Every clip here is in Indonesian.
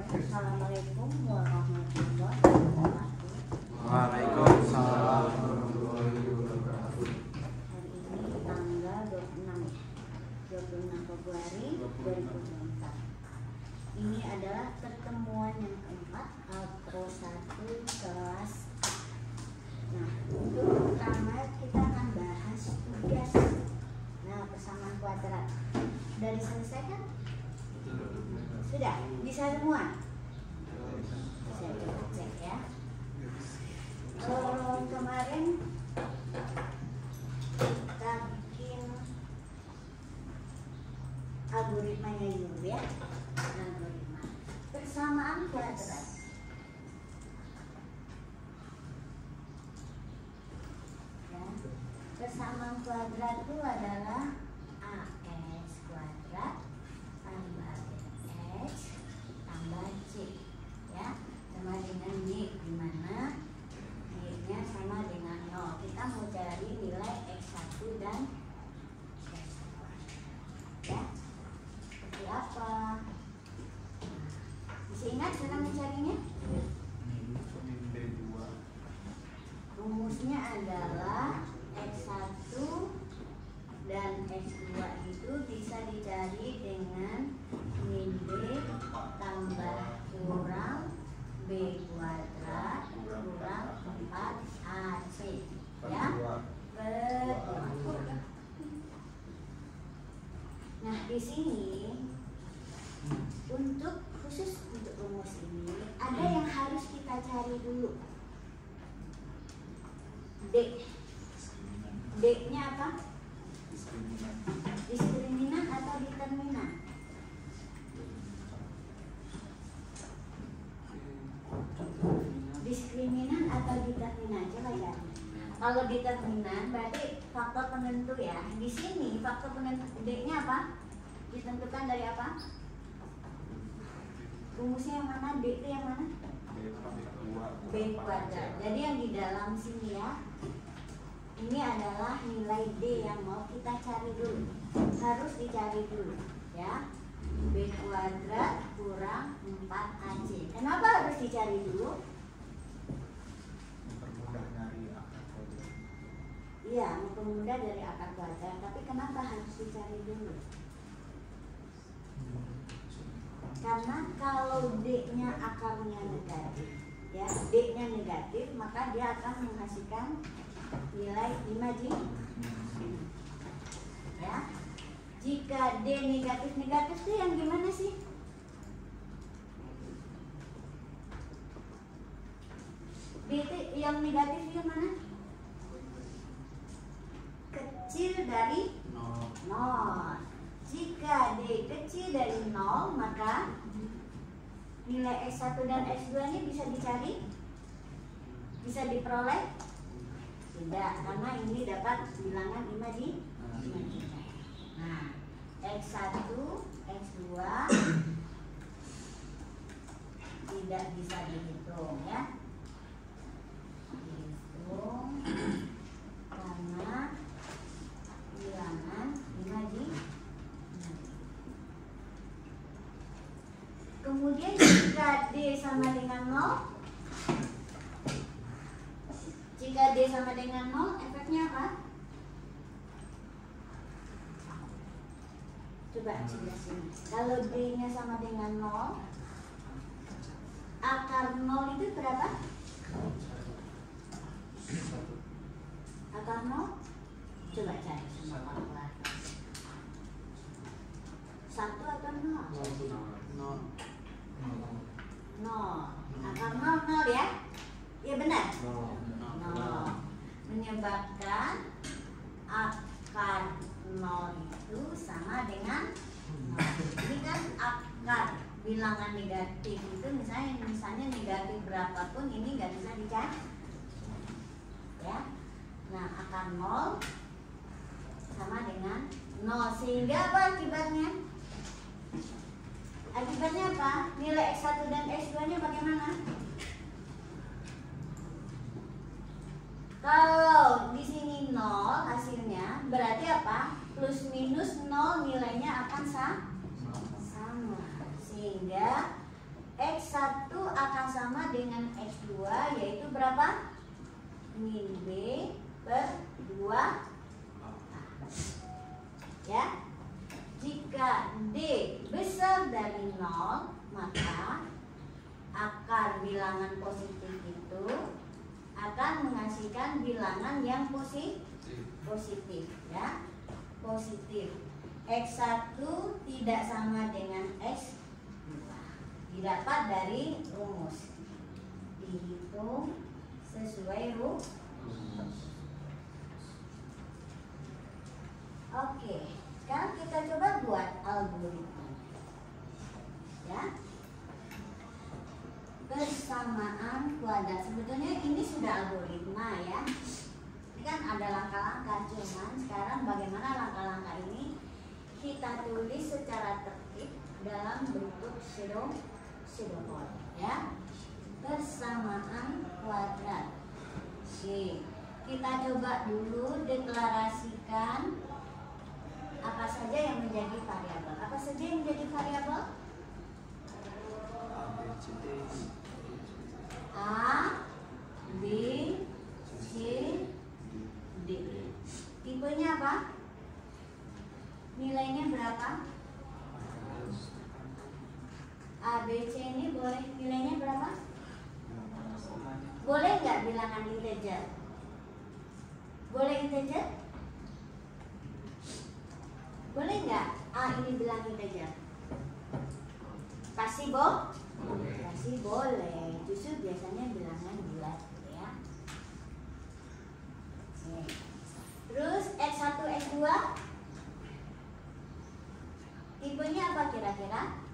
Assalamualaikum warahmatullahi wabarakatuh. Waalaikumsalam warahmatullahi wabarakatuh. Hari ini tanggal 26 Februari 2024. Ini adalah pertemuan yang keempat Alpro 1 kelas A. Nah, untuk pertama kita akan bahas tugas. Nah, persamaan kuadrat. Sudah diselesaikan? Sudah? Bisa semua? Saya cek ya. Kemarin kita bikin algoritmanya dulu ya. Algoritma persamaan kuadrat. Ya. Persamaan kuadrat itu adalah AX kuadrat tambah BX tambah C ya, sama dengan Y, dimana Y-nya sama dengan 0. Kita mau cari nilai X1 dan X2 ya. Seperti apa? Bisa ingat cara mencarinya? Rumusnya adalah X1 dan X2 itu bisa dicari dengan min B tambah kurang B kuadrat kurang 4AC ya. Nah, di sini khusus untuk rumus ini ada yang harus kita cari dulu. D-nya apa? Diskriminan atau determinan? Diskriminan atau determinan? Coba ya. Kalau determinan berarti faktor penentu ya. Di sini faktor penentu D-nya apa? Ditentukan dari apa? Rumusnya yang mana? D itu yang mana? B kuadrat. Jadi yang di dalam sini ya, ini adalah nilai D yang mau kita cari dulu. Harus dicari dulu ya. B kuadrat kurang 4AC. Kenapa harus dicari dulu? Mempermudah dari akar kuadrat. Iya, mempermudah dari akar kuadrat. Tapi kenapa harus dicari dulu? Karena kalau D-nya akarnya negatif ya, D-nya negatif, maka dia akan menghasilkan nilai imajin ya. Jika D negatif itu yang gimana sih? D itu yang negatif itu mana? Kecil dari 0. Jika D kecil dari 0, maka nilai X1 dan X2 nya bisa dicari? Bisa diperoleh? Tidak, karena ini dapat bilangan imajinasi. Nah, X1, X2 tidak bisa dihitung ya. Dihitung karena bilangan imajinasi. Kemudian jika D sama dengan 0, jika D sama dengan 0, efeknya apa? Coba jelasin. Kalau D-nya sama dengan 0, akar 0 itu berapa? Akar 0? Coba cari semua kalkulator. 1 atau 0? 0. Akar 0 ya? Iya benar? 0. Menyebabkan akar 0 itu sama dengan 0. Ini kan akar bilangan negatif itu misalnya negatif berapapun ini nggak bisa dicari ya. Nah, akar 0 sama dengan 0, sehingga apa akibatnya? Akibatnya apa? Nilai X1 dan X2 nya bagaimana? Kalau di sini 0 hasilnya, berarti apa? Plus minus 0 nilainya akan sama. Sehingga X dengan X2 yaitu berapa? Min B per 2A. Ya. Jika D besar dari 0, maka akar bilangan positif itu akan menghasilkan bilangan yang positif, ya. Positif. X1 tidak sama dengan X2. Didapat dari rumus. Dihitung sesuai rumus. Oke, sekarang kita coba buat algoritma. Ya. Persamaan kuadrat. Sebetulnya ini sudah algoritma, ya. Ini kan ada langkah-langkah, cuman sekarang bagaimana langkah-langkah ini kita tulis secara tertib dalam bentuk pseudocode, ya. Persamaan kuadrat. Oke, kita coba dulu deklarasikan apa saja yang menjadi variabel. Apa saja yang menjadi variabel? A, B, C, D. Tipenya apa? Nilainya berapa? A, B, C ini boleh nilainya berapa? Boleh nggak bilangan integer? Boleh integer? Boleh nggak A ini bilang integer? Pasti pasti boleh. Justru biasanya bilangan bulat, ya. Terus X1, X2 tipenya apa kira-kira?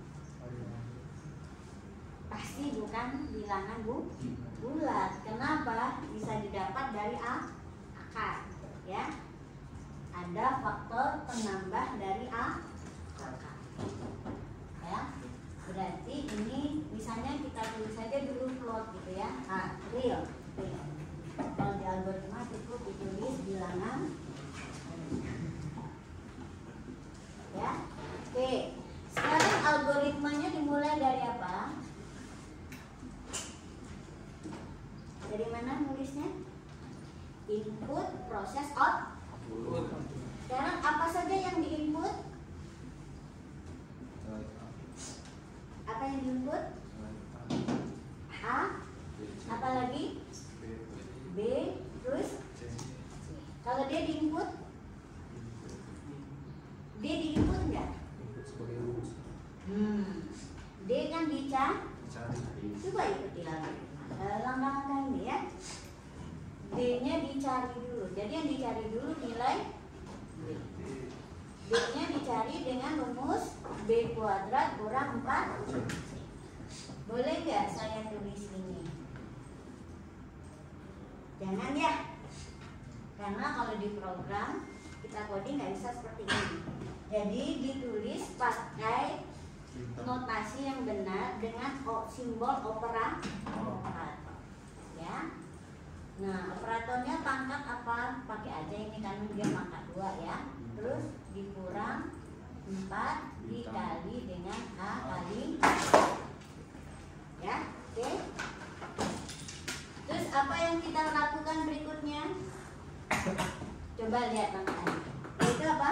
Pasti bukan bilangan bulat. Kenapa? Bisa didapat dari akar, ya. Ada faktor penambah dari akar, ya. Berarti ini misalnya kita tulis saja dulu float gitu, ya. Real. Kalau di algoritma cukup ditulis bilangan, ya. Oke, sekarang algoritmanya dimulai dari apa? Dari mana nulisnya? Input, proses, output. Sekarang apa saja yang diinput? Apa yang diinput? A. Apa lagi? B. Terus C. Kalau dia diinput? D diinput enggak? D kan dicari. Coba ikuti lagi langkah-langkah ini, ya. D-nya dicari dulu. Jadi yang dicari dulu nilai D. D-nya dicari dengan rumus B kuadrat kurang 4. Boleh nggak saya tulis ini? Jangan, ya. Karena kalau di program kita coding nggak bisa seperti ini. Jadi ditulis pakai notasi yang benar dengan simbol operator, ya. Nah, operatornya pangkat apa? Pakai aja ini kan dia pangkat 2, ya. Terus dikurang 4 dikali dengan A kali, ya. Oke. Terus apa yang kita lakukan berikutnya? Coba lihat langkahnya. Itu apa?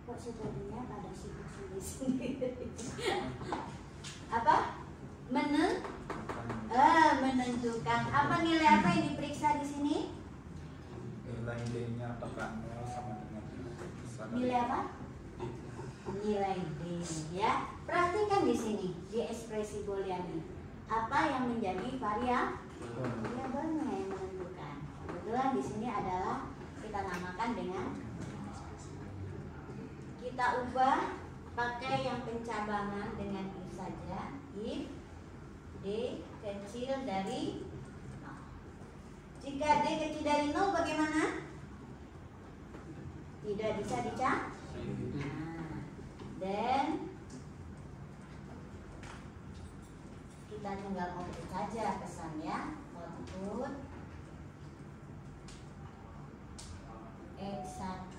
Kok sepertinya pada sibuk sendiri. Apa? Menentukan. Apa nilai apa yang diperiksa di sini? Nilai D-nya apakah 0 sama dengan Nilai apa? Nilai D, ya. Perhatikan di sini di ekspresi boolean. Apa yang menjadi variabelnya yang menentukan. Kebetulan di sini adalah kita namakan dengan, kita ubah pakai yang pencabangan dengan if saja. If D kecil dari 0. Jika D kecil dari 0 bagaimana? Tidak bisa dicari. Dan kita tinggal output saja pesannya. Output X1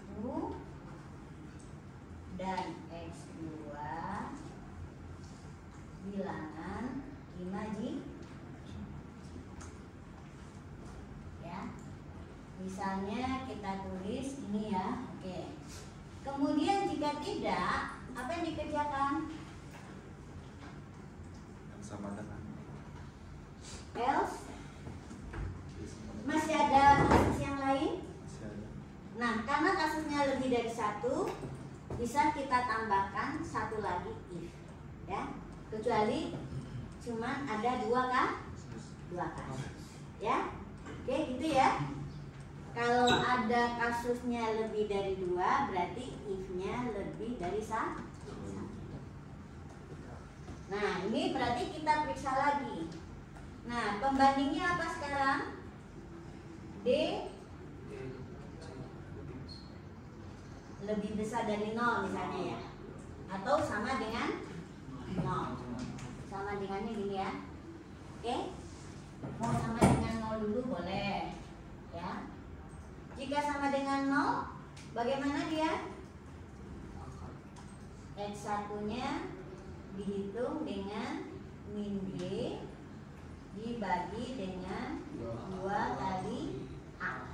Misalnya kita tulis ini ya, oke. Kemudian jika tidak, apa yang dikerjakan? Sama dengan Else? Masih ada kasus yang lain? masih ada. Nah, karena kasusnya lebih dari satu, bisa kita tambahkan satu lagi if, ya. Kecuali cuman ada dua kasus, ya. Oke, gitu ya. Kalau ada kasusnya lebih dari dua, berarti if-nya lebih dari satu. Nah, ini berarti kita periksa lagi. Nah, pembandingnya apa sekarang? D lebih besar dari 0 misalnya ya, atau sama dengan 0. Sama dengannya gini ya. Oke, mau sama dengan 0 dulu boleh ya. Jika sama dengan 0, bagaimana dia? X1 nya dihitung dengan min B dibagi dengan 2 kali A,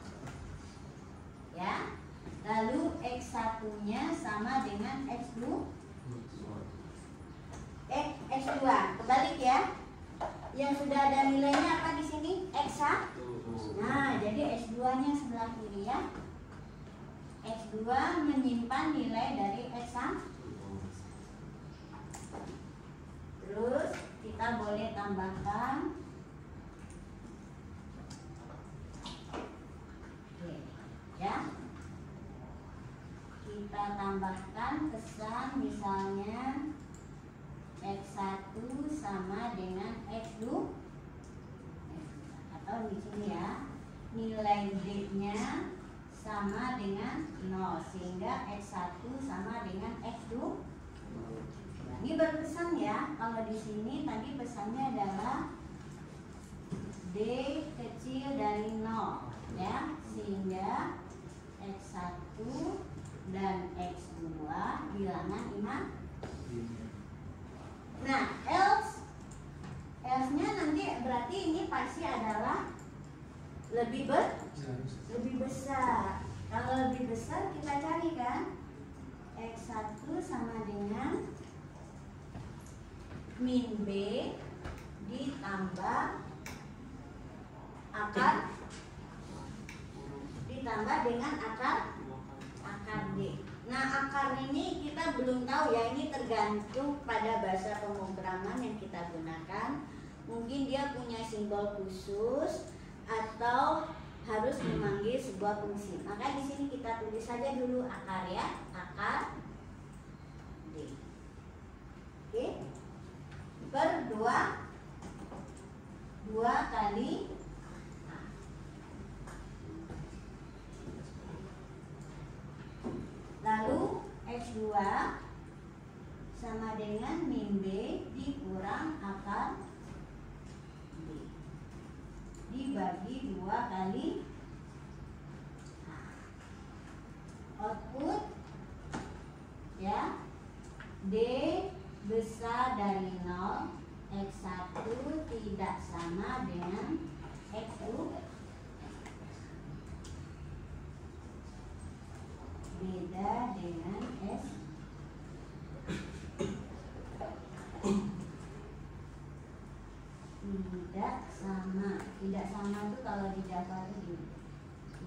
ya. Lalu X1 nya sama dengan X2, X2 kebalik ya. Yang sudah ada nilainya apa di sini? X1. Nah, jadi X2 nya sebelah kiri ya. X2 menyimpan nilai dari X1. Terus kita boleh tambahkan ya. Kita tambahkan kesan misalnya X1 sama dengan X2, atau di sini ya, nilai D-nya sama dengan 0 sehingga X1 sama dengan X2. Nah, ini berpesan ya, kalau di sini tadi pesannya adalah D kecil dari 0 ya, sehingga X1 dan X2 bilangan iman. Nah, else-nya nanti berarti ini pasti adalah lebih besar. Kalau lebih besar kita cari kan, X1 sama dengan min B ditambah akar dengan akar D. Nah, akar ini kita belum tahu ya, ini tergantung pada bahasa pemrograman yang kita gunakan. Mungkin dia punya simbol khusus atau harus memanggil sebuah fungsi. Maka di sini kita tulis saja dulu akar ya, akar D. Oke. Per 2 kali lalu X2 sama dengan min B dikurang akar D dibagi 2 kali A. Output ya, D besar dari 0, X1 tidak sama dengan X2, beda dengan S. Tidak sama itu kalau di Java itu gini,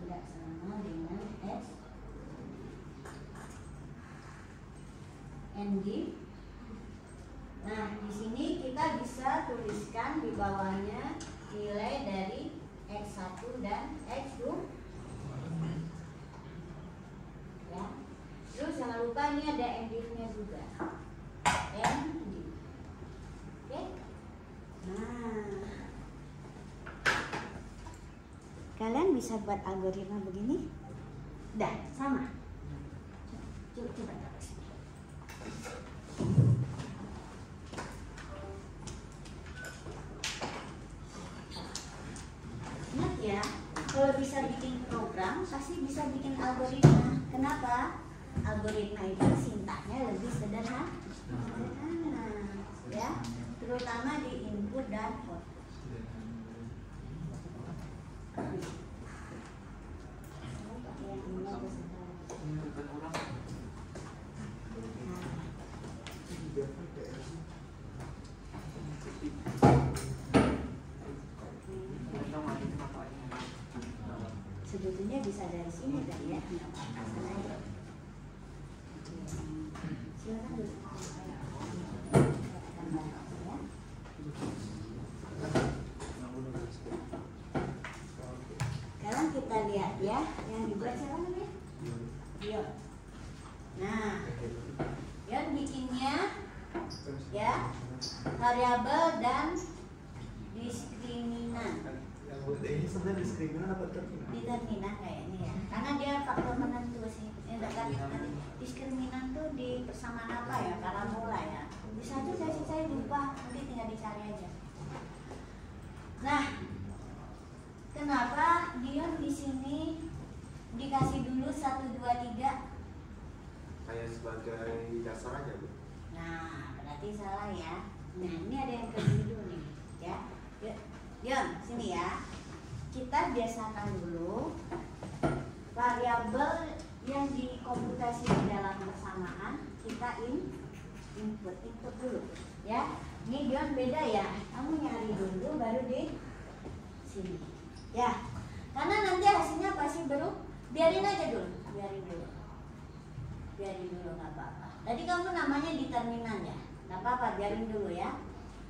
tidak sama dengan X and D. Nah, di sini kita bisa tuliskan di bawahnya nilai dari X1 dan X2 ya. Terus jangan lupa ini ada NDIF-nya juga, NDIF. Oke. Nah, kalian bisa buat algoritma begini? Dah, sama. Coba. Ingat ya, kalau bisa bikin program, pasti bisa bikin algoritma. Kenapa? Algoritma itu sintaknya lebih sederhana, ya, terutama di input dan output. sebetulnya bisa dari sini kan ya, sana aja. Silakan dulu. Sekarang kita lihat ya, yang dibuat siapa namanya? Dion. Nah, Dion bikinnya ya variabel dan diskriminan. Ini sebenarnya diskriminan apa determinan? Determinan kayaknya ya, karena dia faktor penentu sih. Diskriminan tuh di persamaan apa ya? Parabola ya. Bisa tuh saya lupa, nanti tinggal dicari aja. Nah, kenapa Dion di sini dikasih dulu 1, 2, 3? Kayak sebagai dasar aja, Bu. Nah, berarti salah ya. Nah, ini ada yang kedua nih, ya. Dion, sini ya. Kita biasakan dulu variabel yang dikomputasi di dalam persamaan, kita input dulu, ya. Ini Dion beda ya. Kamu nyari dulu baru di sini. Ya. Karena nanti hasilnya pasti biarin aja dulu, biarin dulu nggak apa-apa. Tadi kamu namanya determinan ya, nggak apa-apa, biarin dulu ya.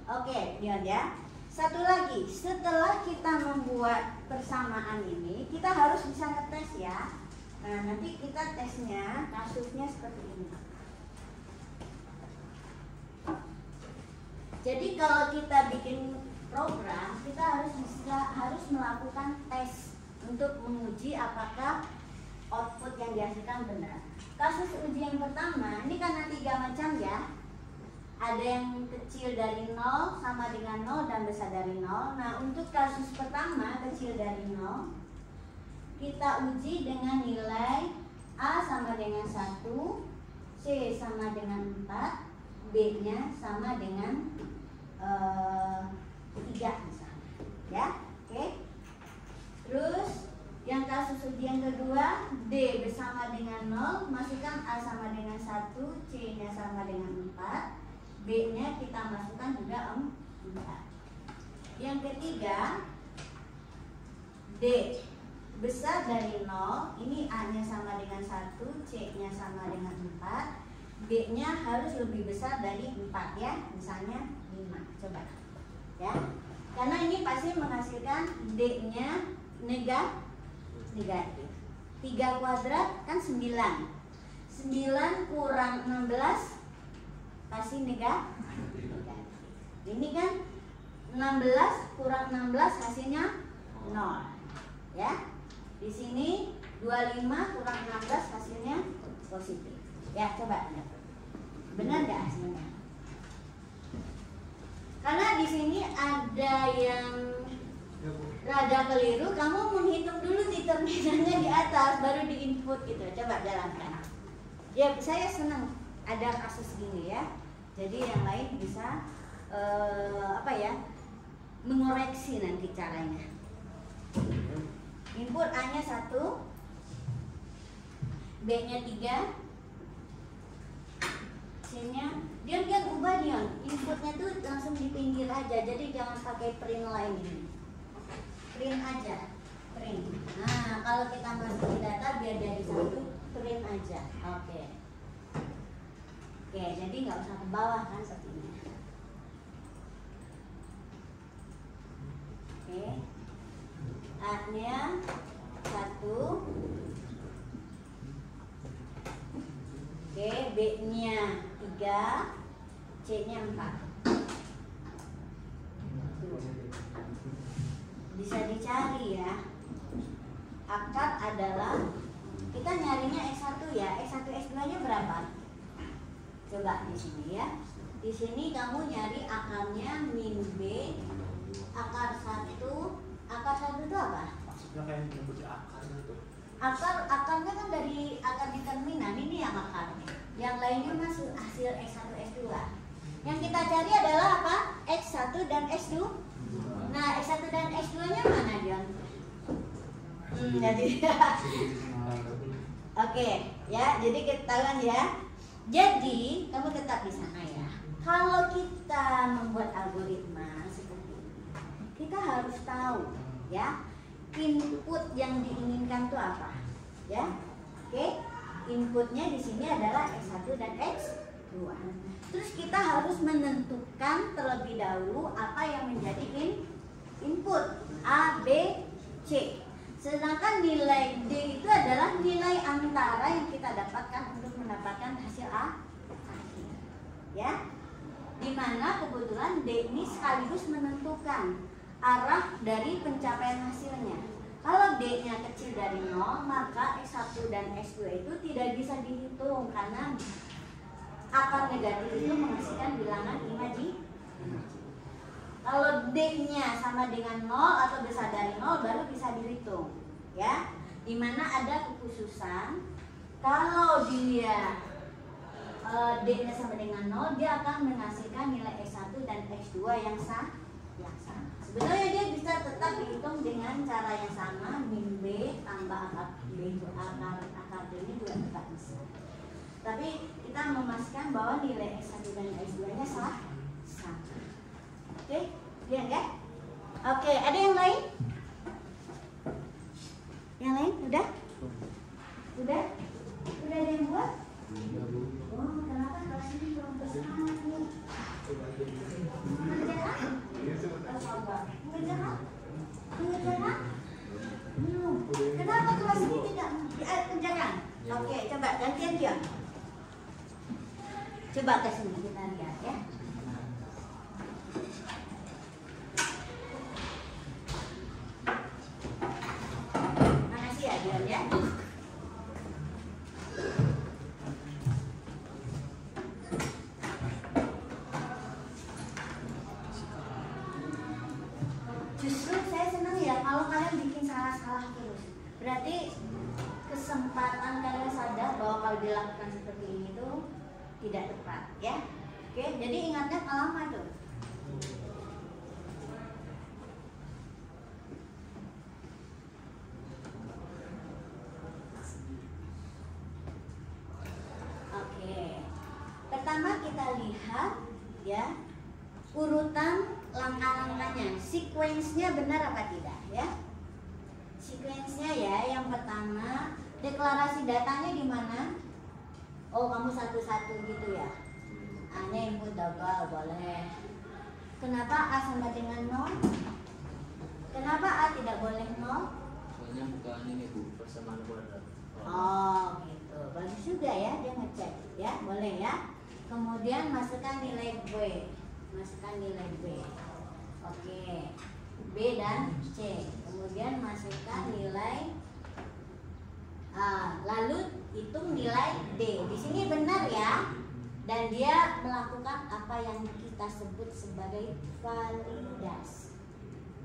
Oke, Dion ya. Satu lagi, setelah kita membuat persamaan ini, kita harus bisa ngetes ya. Nah, nanti kita tesnya kasusnya seperti ini. Jadi kalau kita bikin program, kita harus melakukan tes untuk menguji apakah output yang dihasilkan benar. Kasus uji yang pertama, ini kan ada 3 macam ya. Ada yang kecil dari 0 sama dengan 0 dan besar dari 0. Nah, untuk kasus pertama kecil dari 0, kita uji dengan nilai A sama dengan 1, C sama dengan 4, B-nya sama dengan 3 misalnya. Ya, oke. Terus yang kasus uji yang kedua, D bersama dengan 0, masukkan A sama dengan 1, C-nya sama dengan 4, B-nya kita masukkan juga 4. Yang ketiga, D besar dari 0, ini A-nya sama dengan 1, C-nya sama dengan 4, B-nya harus lebih besar dari 4 ya, misalnya 5. Coba ya, karena ini pasti menghasilkan D-nya negatif. 3 kuadrat kan 9. 9 kurang 16 pasti negatif. Ini kan 16 kurang 16 hasilnya 0. Ya. Di sini 25 kurang 16 hasilnya positif. Ya, coba lihat. Benar nggak hasilnya? Karena di sini ada yang rada keliru, kamu menghitung dulu determinannya di atas baru diinput gitu. Coba jalankan. Ya, saya senang ada kasus gini ya. Jadi yang lain bisa mengoreksi nanti caranya. Input A-nya 1, B-nya 3, C-nya dia ubah Dion. Inputnya tuh langsung di pinggir aja. Jadi jangan pakai print line ini. Print aja, print. Nah, kalau kita masukin data biar dari 1, print aja. Oke, jadi nggak usah ke bawah kan seperti ini. Oke, A-nya 1, oke, B-nya 3, C-nya 4. Bisa dicari ya. Akar adalah, kita nyarinya S1 ya. S1 S2-nya berapa? Coba di sini ya. Di sini kamu nyari akarnya min B, akar 1. Akar 1 itu apa? Maksudnya kayak menyebut akar gitu. Akarnya kan dari akar determinan, ini yang akarnya. Yang lainnya masuk hasil X1 S2. Yang kita cari adalah apa? X1 dan S2. Nah, S1 dan S2-nya mana, Dion? Jadi Oke, ya, jadi ketahuan ya. Jadi, kamu tetap di sana ya. Kalau kita membuat algoritma seperti ini, kita harus tahu ya, input yang diinginkan itu apa? Ya, oke. Inputnya di sini adalah X1 dan X2. Terus kita harus menentukan terlebih dahulu apa yang menjadi input A, B, C. Sedangkan nilai D itu adalah nilai antara yang kita dapatkan untuk mendapatkan hasil A akhir. Ya, dimana kebetulan D ini sekaligus menentukan arah dari pencapaian hasilnya. Kalau D-nya kecil dari 0, maka X1 dan X2 itu tidak bisa dihitung karena akar negatif itu menghasilkan bilangan imajinasi. Kalau D-nya sama dengan 0 atau besar dari 0 baru bisa dihitung, ya. Dimana ada kekhususan kalau dia D-nya sama dengan 0, dia akan menghasilkan nilai X1 dan X2 yang sama. Sebenarnya dia bisa tetap dihitung dengan cara yang sama, min B tambah akar B itu akar D ini juga tetap bisa. Tapi kita memastikan bahwa nilai X1 dan X2-nya sama. Oke, lihat ya. Oke, ada yang lain? Yang lain? Udah? Udah? Udah ada yang buat? Oh, kenapa kelas ini belum bersemangat nih? Mengerjakan? Mengerjakan? Mengerjakan? Belum. Kenapa kelas ini tidak mengerjakan? Oke, coba gantian dia. Coba ke sini kita lihat ya. Makasih ya Dion ya. Justru saya senang ya kalau kalian bikin salah-salah terus. Berarti kesempatan kalian sadar bahwa kalau dilakukan seperti ini tuh tidak tepat ya. Oke, jadi ingatnya lama tuh. Oke. Pertama kita lihat ya urutan langkah-langkahnya, sequence-nya benar apa tidak ya. Sequence-nya ya, yang pertama deklarasi datanya di mana? Oh, kamu satu-satu gitu ya. A-nya input double, boleh. Kenapa A sama dengan 0? Kenapa A tidak boleh 0? Soalnya bukan ini Bu, persamaan kuadrat. Oh, gitu. Bagus juga ya, dia ngecek ya, boleh ya. Kemudian masukkan nilai B. Masukkan nilai B. Oke. B dan C. Kemudian masukkan nilai A. Lalu hitung nilai D. Di sini benar ya. Dan dia melakukan apa yang kita sebut sebagai validasi.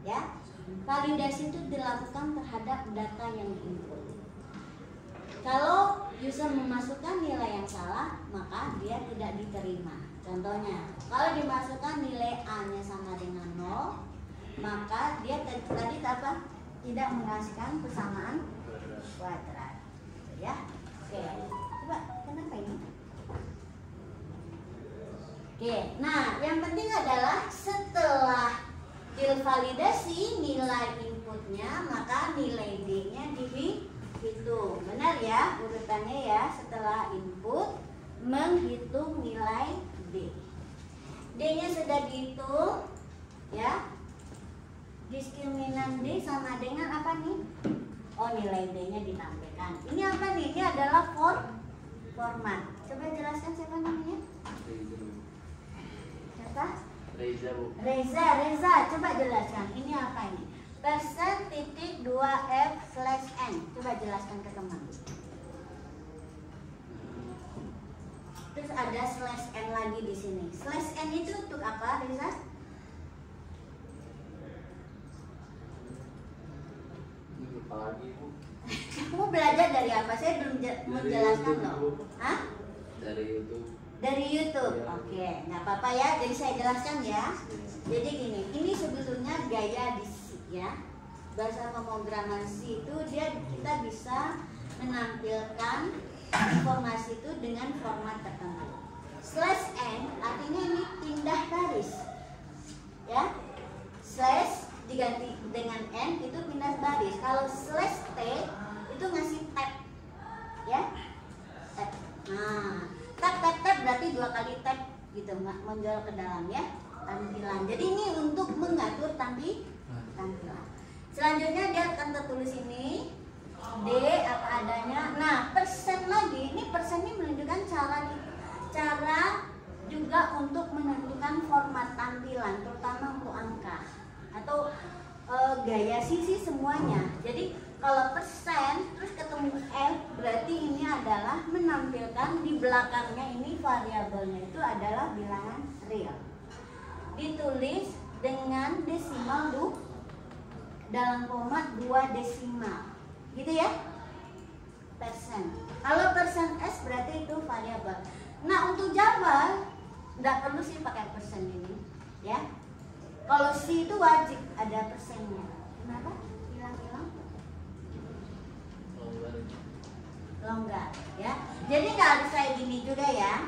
Ya. Validasi itu dilakukan terhadap data yang diinput. Kalau user memasukkan nilai yang salah, maka dia tidak diterima. Contohnya, kalau dimasukkan nilai A-nya sama dengan 0, maka dia tadi apa? Tidak menghasilkan persamaan kuadrat. Ya. Oke. Coba kenapa ini? Oke. Nah, yang penting adalah setelah divalidasi nilai inputnya, maka nilai D-nya dihitung. Benar ya urutannya ya, setelah input menghitung nilai D. D-nya sudah dihitung ya. Diskriminan D sama dengan apa nih? Oh, nilai D-nya ditampilkan. Ini apa nih? Ini adalah format. Coba jelaskan siapa namanya? Siapa? Reza Bu. Reza, coba jelaskan. Ini apa ini? %.2f/n. Coba jelaskan ke teman. Terus ada /n lagi di sini. /n itu untuk apa, Reza? Apalagi Bu? Kamu belajar dari apa? Saya belum menjelaskan loh. Hah? Dari YouTube. Dari YouTube. Ya. Oke, nggak apa-apa ya. Jadi saya jelaskan ya. Jadi gini, ini sebetulnya gaya di C ya. Bahasa pemrograman C itu kita bisa menampilkan informasi itu dengan format tertentu. /n artinya ini pindah garis. Ya. diganti dengan N itu pindah baris. Kalau slash T itu ngasih tab, ya, tab. Nah, tab berarti 2 kali tab gitu, menjual ke dalam ya, tampilan. Jadi ini untuk mengatur tampilan. Selanjutnya dia akan tertulis ini D apa adanya. Nah, persen lagi, ini persen ini menunjukkan cara juga untuk menentukan format tampilan, terutama untuk angka atau gaya sisi semuanya. Jadi kalau persen terus ketemu F, berarti ini adalah menampilkan di belakangnya ini variabelnya itu adalah bilangan real. Ditulis dengan desimal dalam format 2 desimal. Gitu ya? Persen. Kalau persen S berarti itu variabel. Nah, untuk Java nggak perlu sih pakai persen ini, ya. Kalau C itu wajib ada persennya. Kenapa? Hilang-hilang? Longgar, ya. Jadi nggak harus kayak gini juga ya.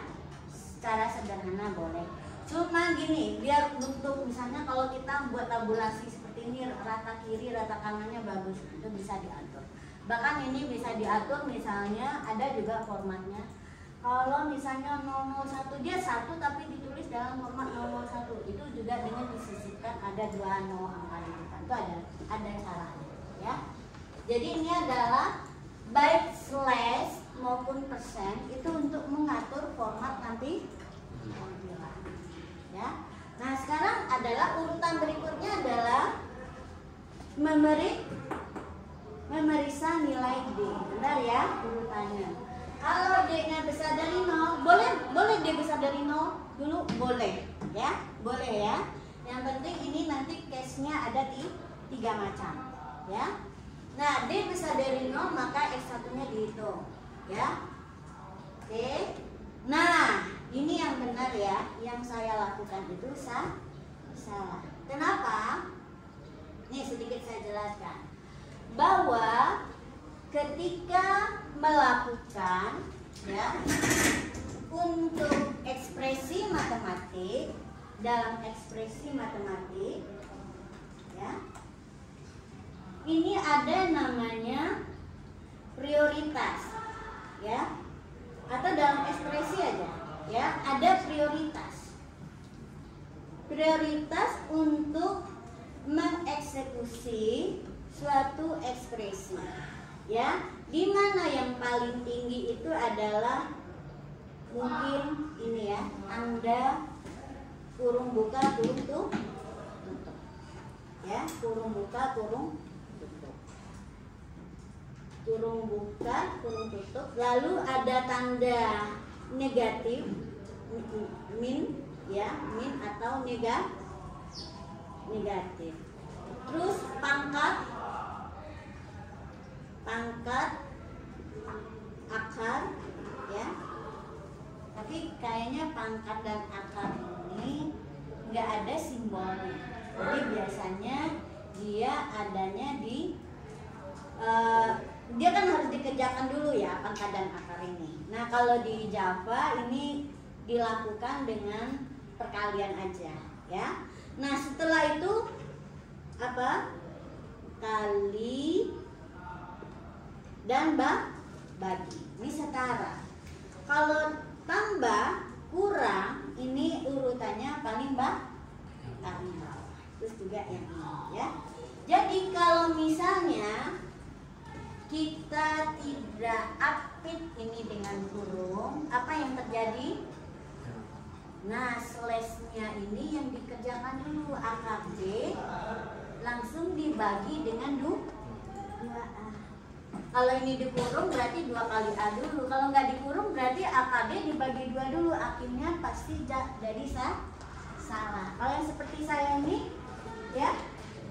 Secara sederhana boleh. Cuma gini, biar untuk misalnya kalau kita buat tabulasi seperti ini, rata kiri, rata kanannya bagus, itu bisa diatur. Bahkan ini bisa diatur, misalnya ada juga formatnya. Kalau misalnya 001 dia 1 tapi ditulis dalam format 001, itu juga dengan disisipkan ada 2 angka di depan. Itu ada salahnya, ya. Jadi ini adalah baik slash maupun persen itu untuk mengatur format nanti, ya. Nah, sekarang adalah urutan berikutnya adalah memeriksa nilai D. Benar ya urutannya. Kalau D-nya besar dari 0, boleh D besar dari 0 dulu, boleh ya, boleh ya. Yang penting ini nanti case-nya ada di 3 macam, ya. Nah, D besar dari 0 maka X1-nya dihitung, ya. Oke. Nah, ini yang benar ya, yang saya lakukan itu salah. Kenapa? Nih sedikit saya jelaskan. Bahwa ketika melakukan, ya, untuk ekspresi matematik, dalam ekspresi matematik, ya, ini ada namanya prioritas, ya, atau dalam ekspresi aja, ya, ada prioritas untuk mengeksekusi suatu ekspresi, ya, di mana yang paling tinggi itu adalah mungkin ini ya, tanda kurung buka kurung tutup, ya, kurung buka kurung buka kurung tutup, lalu ada tanda negatif min, ya, min atau negatif, terus pangkat akar, ya, tapi kayaknya pangkat dan akar ini nggak ada simbolnya, jadi biasanya dia adanya di dia kan harus dikerjakan dulu ya pangkat dan akar ini. Nah, kalau di Java ini dilakukan dengan perkalian aja, ya. Nah, setelah itu apa? Kali dan bagi. Ini setara. Kalau tambah kurang, ini urutannya paling bawah. Terus juga yang ini, ya. Jadi kalau misalnya kita tidak apit ini dengan kurung, apa yang terjadi? Nah, slash-nya ini yang dikerjakan dulu, akar D langsung dibagi dengan 2A. Kalau ini dikurung berarti 2 kali A dulu. Kalau nggak dikurung berarti akar D dibagi 2 dulu. Akhirnya pasti jadi salah. Kalau yang seperti saya ini, ya,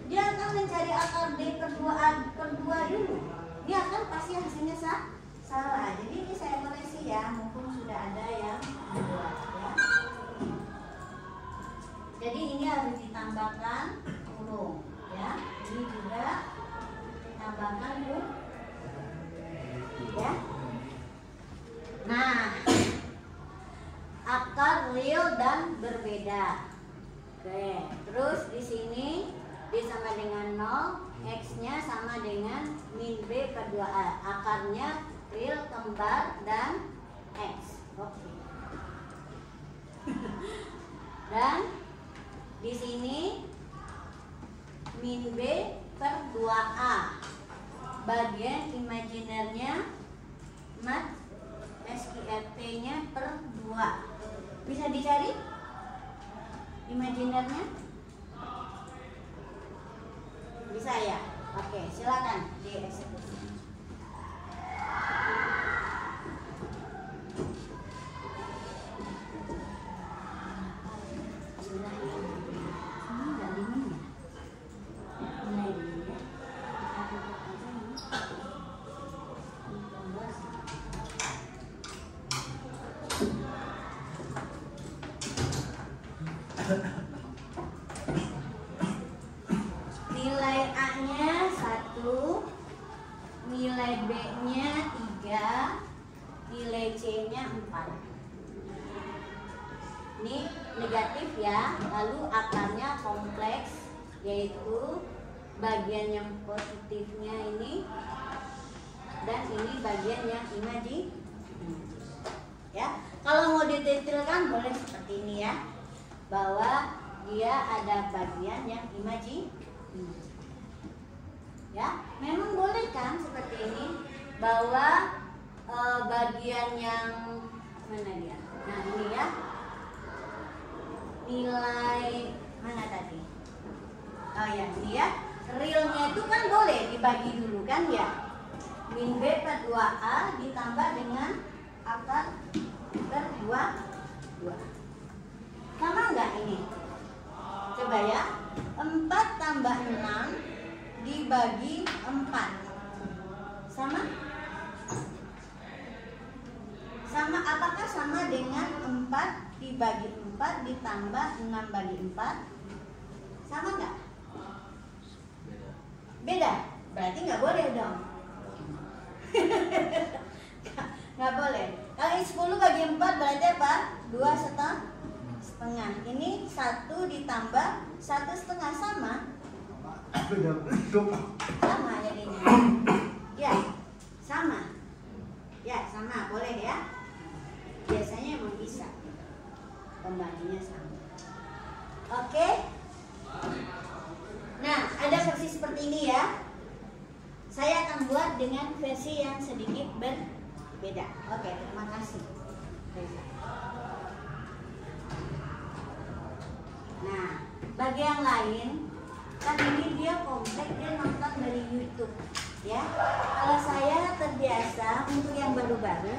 dia akan mencari akar D per 2 dulu. Dia akan pasti hasilnya salah. Jadi ini saya koreksi ya, mumpung sudah ada yang membuat, ya. Jadi ini harus ditambahkan kurung, ya. Ini juga ditambahkan kurung, ya. Nah, akar real dan berbeda. Oke, terus di sini D sama dengan 0, X-nya sama dengan min B per 2A. Akarnya real, kembar, dan X. Oke. Dan di sini min B per 2A. Bagian imajinernya mat SQRT-nya per 2. Bisa dicari imajinernya? Bisa ya? Oke, silakan dieksekusi. Nilai A-nya 1, nilai B-nya 3, nilai C-nya 4. Ini negatif ya, lalu akarnya kompleks, yaitu bagian yang positifnya ini dan ini bagian yang imaji. Ya, kalau mau didetailkan boleh seperti ini ya, bahwa dia ada bagian yang imaji. Ya, memang boleh kan seperti ini, bahwa bagian yang mana dia? Nah ini ya, nilai mana tadi? Oh ya, ini ya, realnya itu kan boleh dibagi dulu kan ya, min B per 2A ditambah dengan akar per 2. Sama nggak ini? Coba ya, 4 tambah 6 dibagi 4. Sama? Sama, apakah sama dengan 4 dibagi 4 ditambah 6 bagi 4? Sama nggak? Beda? Berarti nggak boleh dong. Nggak boleh. Kalau ini 10 bagi 4 berarti apa? 2,5. Ini 1 ditambah 1,5 sama? Sama jadinya. Ya, sama. Ya, sama, boleh ya. Biasanya emang bisa pembaginya sama. Oke. Nah, ada versi seperti ini ya. Saya akan buat dengan versi yang sedikit berbeda. Oke, terima kasih. Nah, bagi yang lain, kan ini dia komplek, dia nonton dari YouTube ya. Kalau saya terbiasa untuk yang baru-baru,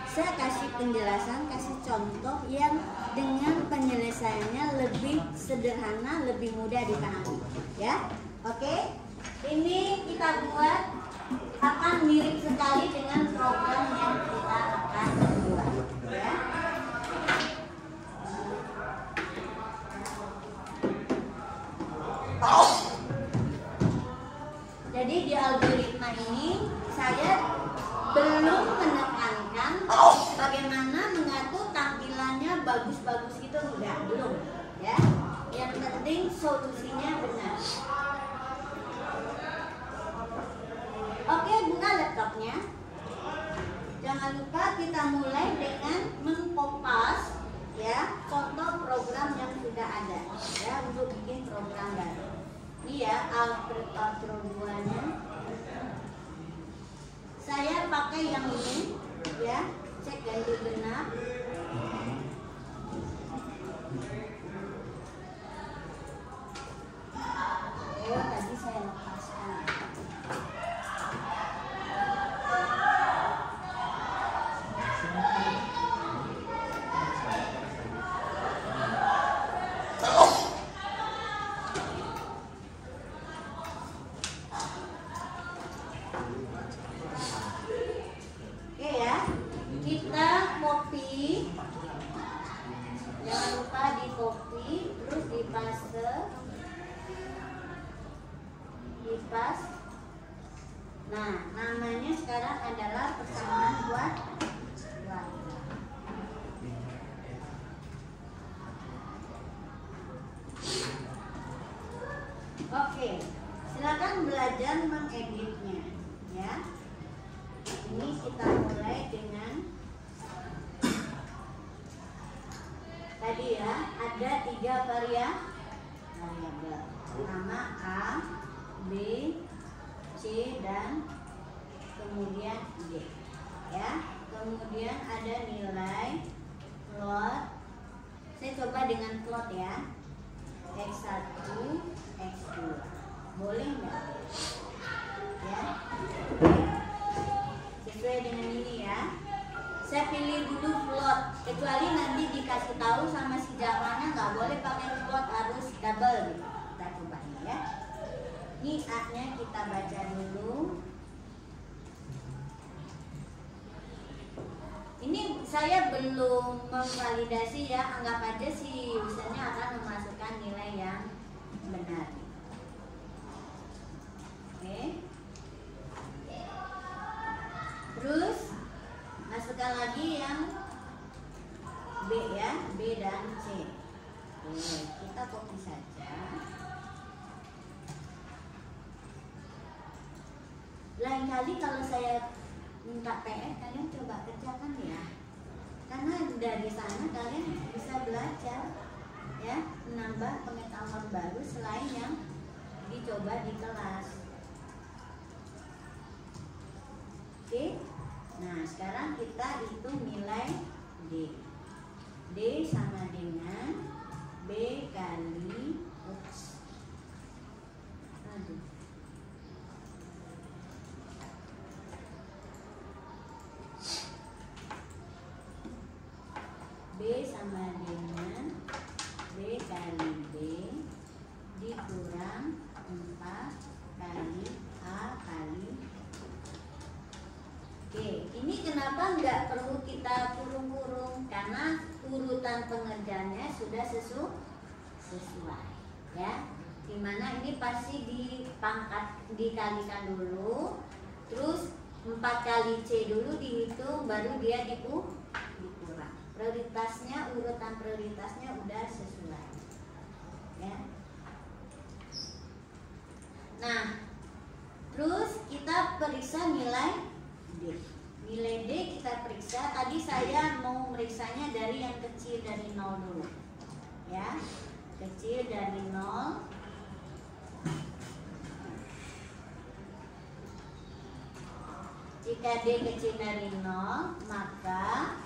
saya kasih penjelasan, kasih contoh yang dengan penyelesaiannya lebih sederhana, lebih mudah dipahami ya. Oke, ini kita buat akan mirip sekali dengan program yang kita akan buat ya. Jadi di algoritma ini saya belum menekankan bagaimana mengatur tampilannya bagus-bagus gitu, enggak, belum ya. Yang penting solusinya benar. Oke, buka laptopnya. Jangan lupa kita mulai dengan mengkopas ya contoh program yang sudah ada ya, untuk bikin program baru. Ini ya Outro 2-nya. Saya pakai yang ini ya, cek ganti genap. Oh, tadi saya lepaskan. Nah, namanya sekarang adalah persamaan buat. Oke. kita mulai dengan tadi ya, ada 3 variabel. Pertama A, B, C, dan kemudian D. Ya, kemudian ada nilai plot. Saya coba dengan plot ya. X1, X2. Boleh nggak? Ya. Sesuai dengan ini ya. Saya pilih dulu plot, kecuali nanti dikasih tahu sama si jawabannya nggak boleh pakai plot, harus double gitu. Kita coba ini ya. Ini A-nya kita baca dulu. Ini saya belum memvalidasi ya, anggap aja si usernya akan memasukkan nilai yang benar. Oke. Terus masukkan lagi yang B ya, B dan C. Oke, kita copy saja. Lain kali kalau saya minta PR, kalian coba kerjakan ya, karena dari sana kalian bisa belajar ya, menambah pengetahuan baru selain yang dicoba di kelas. Oke, nah sekarang kita hitung nilai D. D sama dengan B kali B sama dengan B kali B dikurang 4 kali A kali. Oke, ini kenapa nggak perlu kita kurung-kurung? Karena urutan pengerjaannya sudah sesuai ya. Dimana ini pasti dikalikan dulu, terus 4 kali C dulu dihitung, baru dia dikurang. Prioritasnya, urutan prioritasnya udah sesuai ya. Nah, terus kita periksa nilai D. Nilai D kita periksa. Tadi saya mau meriksanya dari yang kecil, dari 0 dulu ya. Kecil dari 0. Jika D kecil dari 0, maka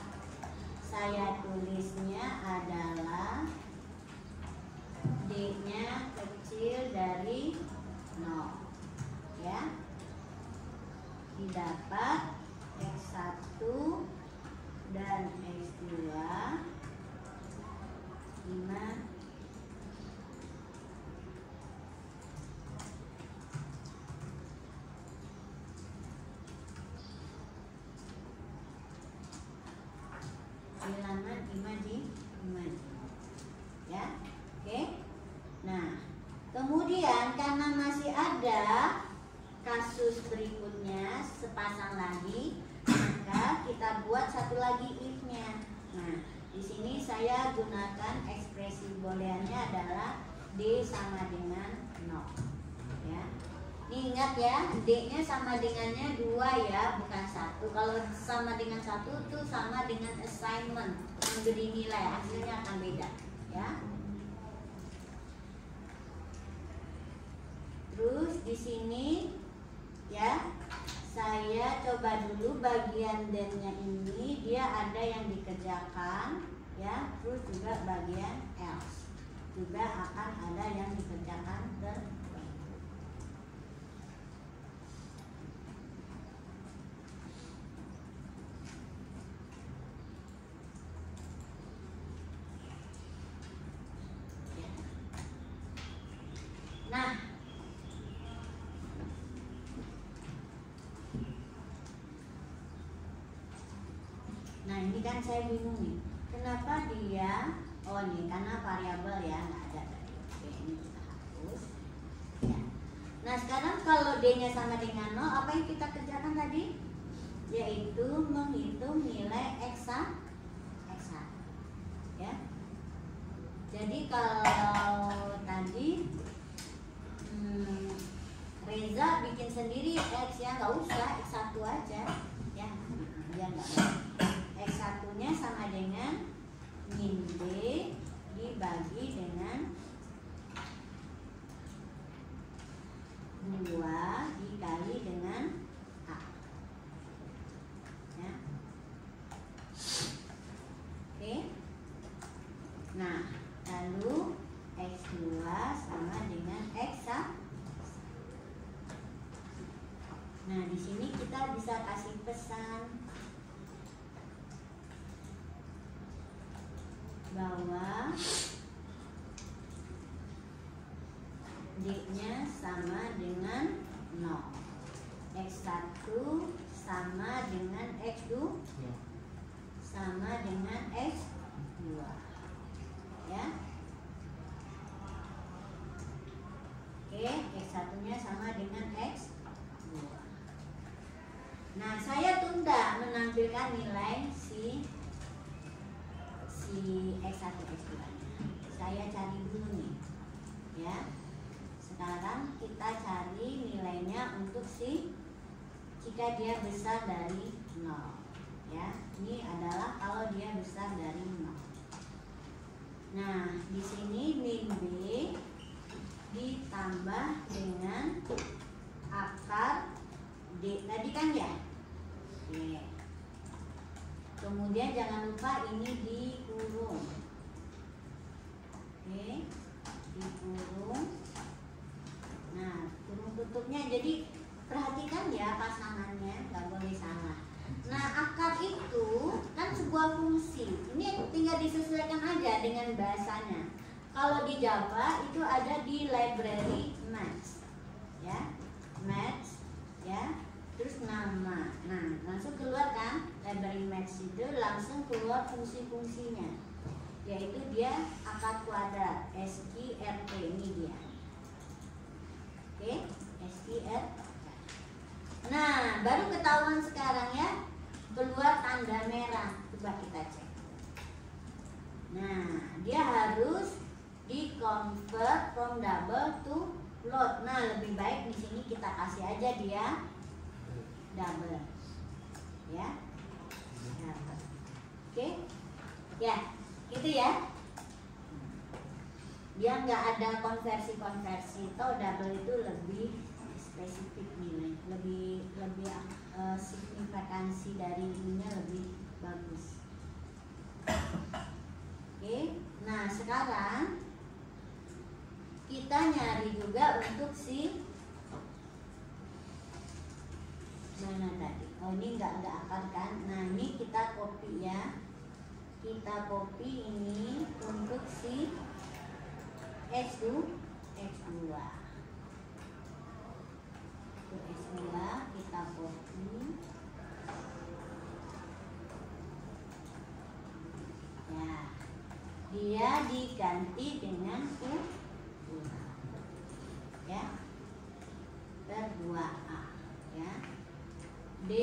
saya tulisnya adalah D-nya kecil dari 0 ya. Didapat X1 dan X2 5. Bilangan imaji ya. Oke. Nah, kemudian karena masih ada kasus berikutnya sepasang lagi, maka kita buat satu lagi if-nya. Nah, di sini saya gunakan ekspresi booleannya adalah D sama dengan 0 ya. Ini ingat ya, D-nya sama dengannya 2 ya, bukan 1. Kalau sama dengan 1 itu sama dengan assignment, memberi nilai, hasilnya akan beda ya. Terus di sini ya, saya coba dulu bagian D-nya ini, dia ada yang dikerjakan ya, terus juga bagian else juga akan ada yang dikerjakan Nah ini kan saya bingung nih, kenapa dia, oh nih karena variabel ya, nggak ada tadi. Oke, ini kita hapus ya. Nah sekarang kalau D-nya sama dengan 0, apa yang kita kerjakan tadi? Yaitu menghitung nilai X1 ya. Jadi kalau tadi Reza bikin sendiri X ya, nggak usah X1 aja ya. biar nggak X1 nya sama dengan min B dibagi dengan 2 dikali dengan A ya. Oke. Nah lalu X2 sama dengan X1. Nah di sini kita bisa kasih pesan bahwa D-nya sama dengan 0, X1 sama dengan X2 sama dengan X2 ya. Oke, X1 nya sama dengan X2. Nah saya tunda menampilkan nilai si X1 X2 nya. Saya cari dulu nih ya. Sekarang kita cari nilainya untuk jika dia besar dari 0 ya. Ini adalah kalau dia besar dari 0. Nah di sini min B ditambah dengan akar D tadi kan ya. Oke. Kemudian jangan lupa ini dikurung. Oke, dikurung. Nah, kurung tutupnya, jadi perhatikan ya pasangannya, nggak boleh salah. Nah, akar itu kan sebuah fungsi. Ini tinggal disesuaikan aja dengan bahasanya. Kalau di Java itu ada di library math, ya, math, ya. Terus nama, nah langsung keluar kan library math itu langsung keluar fungsi-fungsinya, yaitu dia akar kuadrat SQRT ini dia. Oke, SQRT. Nah baru ketahuan sekarang ya, keluar tanda merah. Coba kita cek. Nah dia harus di convert from double to float. Nah lebih baik di sini kita kasih aja dia double ya, double. Oke ya, gitu ya, biar nggak ada konversi atau double itu lebih spesifik nilai, lebih signifikansi dari ininya lebih bagus. Oke, nah sekarang kita nyari juga untuk mana tadi? Oh ini nggak akar kan? Nah ini kita copy ya. Kita copy ini untuk X2. Untuk X2 kita copy. Ya, dia diganti dengan U2 ya, per 2A ya. D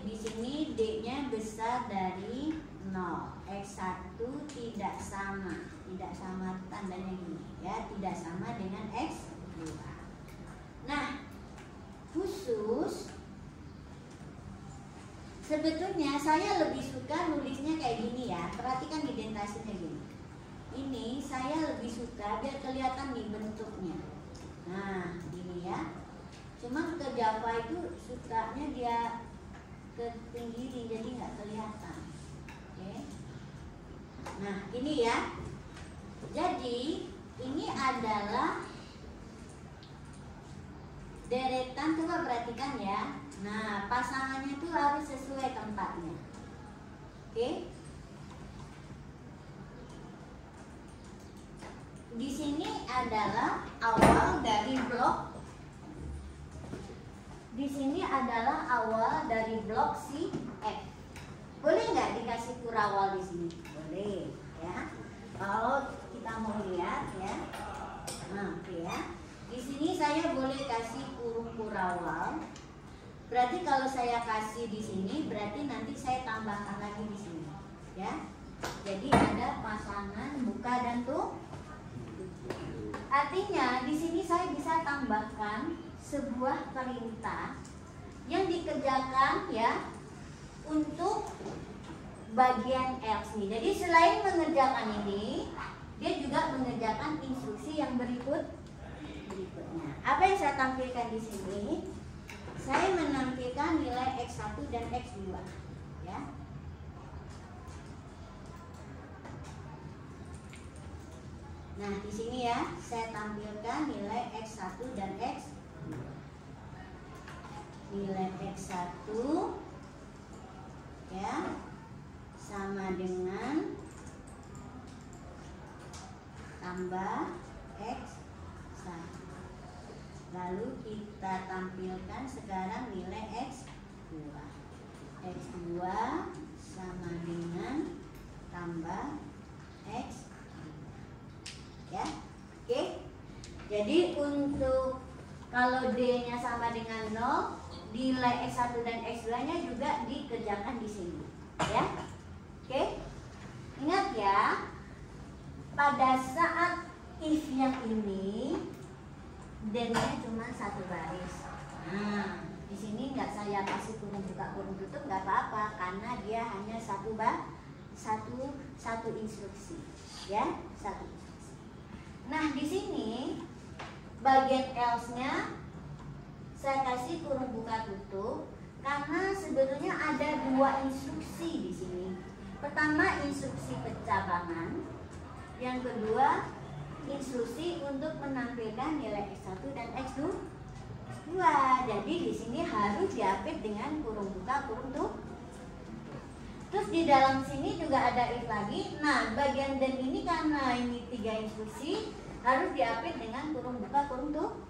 di sini D-nya besar dari 0. X1 tidak sama tandanya gini ya, tidak sama dengan X2. Nah, khusus sebetulnya saya lebih suka nulisnya kayak gini ya. Perhatikan indentasinya gini. Ini saya lebih suka biar kelihatan nih bentuknya. Nah, ini ya. Cuma ke Java itu sukanya dia ke pinggirin jadi nggak kelihatan. Oke. Nah ini ya. Jadi ini adalah deretan, coba perhatikan ya. Nah pasangannya itu harus sesuai tempatnya. Oke. Di sini adalah awal dari blok. Di sini adalah awal dari blok si F. Boleh nggak dikasih kurawal di sini? Boleh, ya. Kalau kita mau lihat ya, nah, oke ya. Di sini saya boleh kasih kurung kurawal. Berarti kalau saya kasih di sini, berarti nanti saya tambahkan lagi di sini, ya. Jadi ada pasangan buka dan tutup. Artinya di sini saya bisa tambahkan sebuah perintah yang dikerjakan ya untuk bagian else nih. Jadi selain mengerjakan ini, dia juga mengerjakan instruksi yang berikutnya. Apa yang saya tampilkan di sini? Saya menampilkan nilai X1 dan X2, ya. Nah, di sini ya, saya tampilkan nilai X1 dan X2. Nilai X1 ya sama dengan tambah X1. Lalu kita tampilkan sekarang nilai X2. X2 sama dengan tambah X. Ya, oke. Jadi untuk kalau D-nya sama dengan 0, nilai X1 dan X2-nya juga dikerjakan di sini, ya. Oke. Ingat ya, pada saat if yang ini D-nya cuma satu baris. Nah, di sini nggak saya kasih kurung buka kurung tutup, nggak apa-apa karena dia hanya satu instruksi, ya, satu instruksi. Nah, di sini bagian else-nya saya kasih kurung buka tutup karena sebetulnya ada dua instruksi di sini. Pertama instruksi pencabangan, yang kedua instruksi untuk menampilkan nilai X1 dan X2. Jadi di sini harus diapit dengan kurung buka kurung tutup. Terus di dalam sini juga ada if lagi. Nah, bagian dan ini karena ini 3 instruksi harus diapit dengan kurung buka kurung tutup.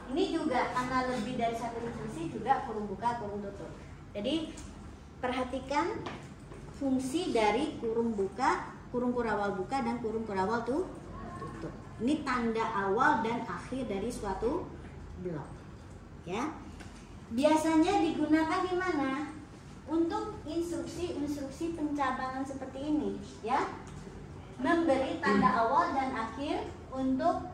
Ini juga karena lebih dari satu instruksi juga kurung buka kurung tutup. Jadi perhatikan fungsi dari kurung buka, kurung kurawal buka dan kurung kurawal tutup. Ini tanda awal dan akhir dari suatu blok. Ya. Biasanya digunakan di mana? Untuk instruksi pencabangan seperti ini, ya. Memberi tanda awal dan akhir untuk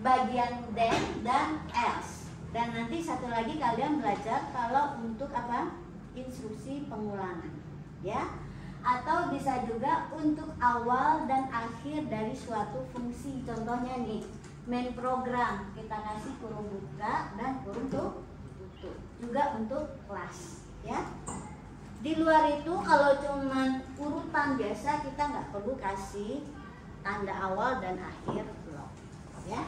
bagian then dan else. Dan nanti satu lagi kalian belajar kalau untuk apa? Instruksi pengulangan, ya. Atau bisa juga untuk awal dan akhir dari suatu fungsi. Contohnya nih, main program kita kasih kurung buka dan kurung tutup. Juga untuk kelas, ya. Di luar itu kalau cuman urutan biasa kita nggak perlu kasih tanda awal dan akhir blok, ya.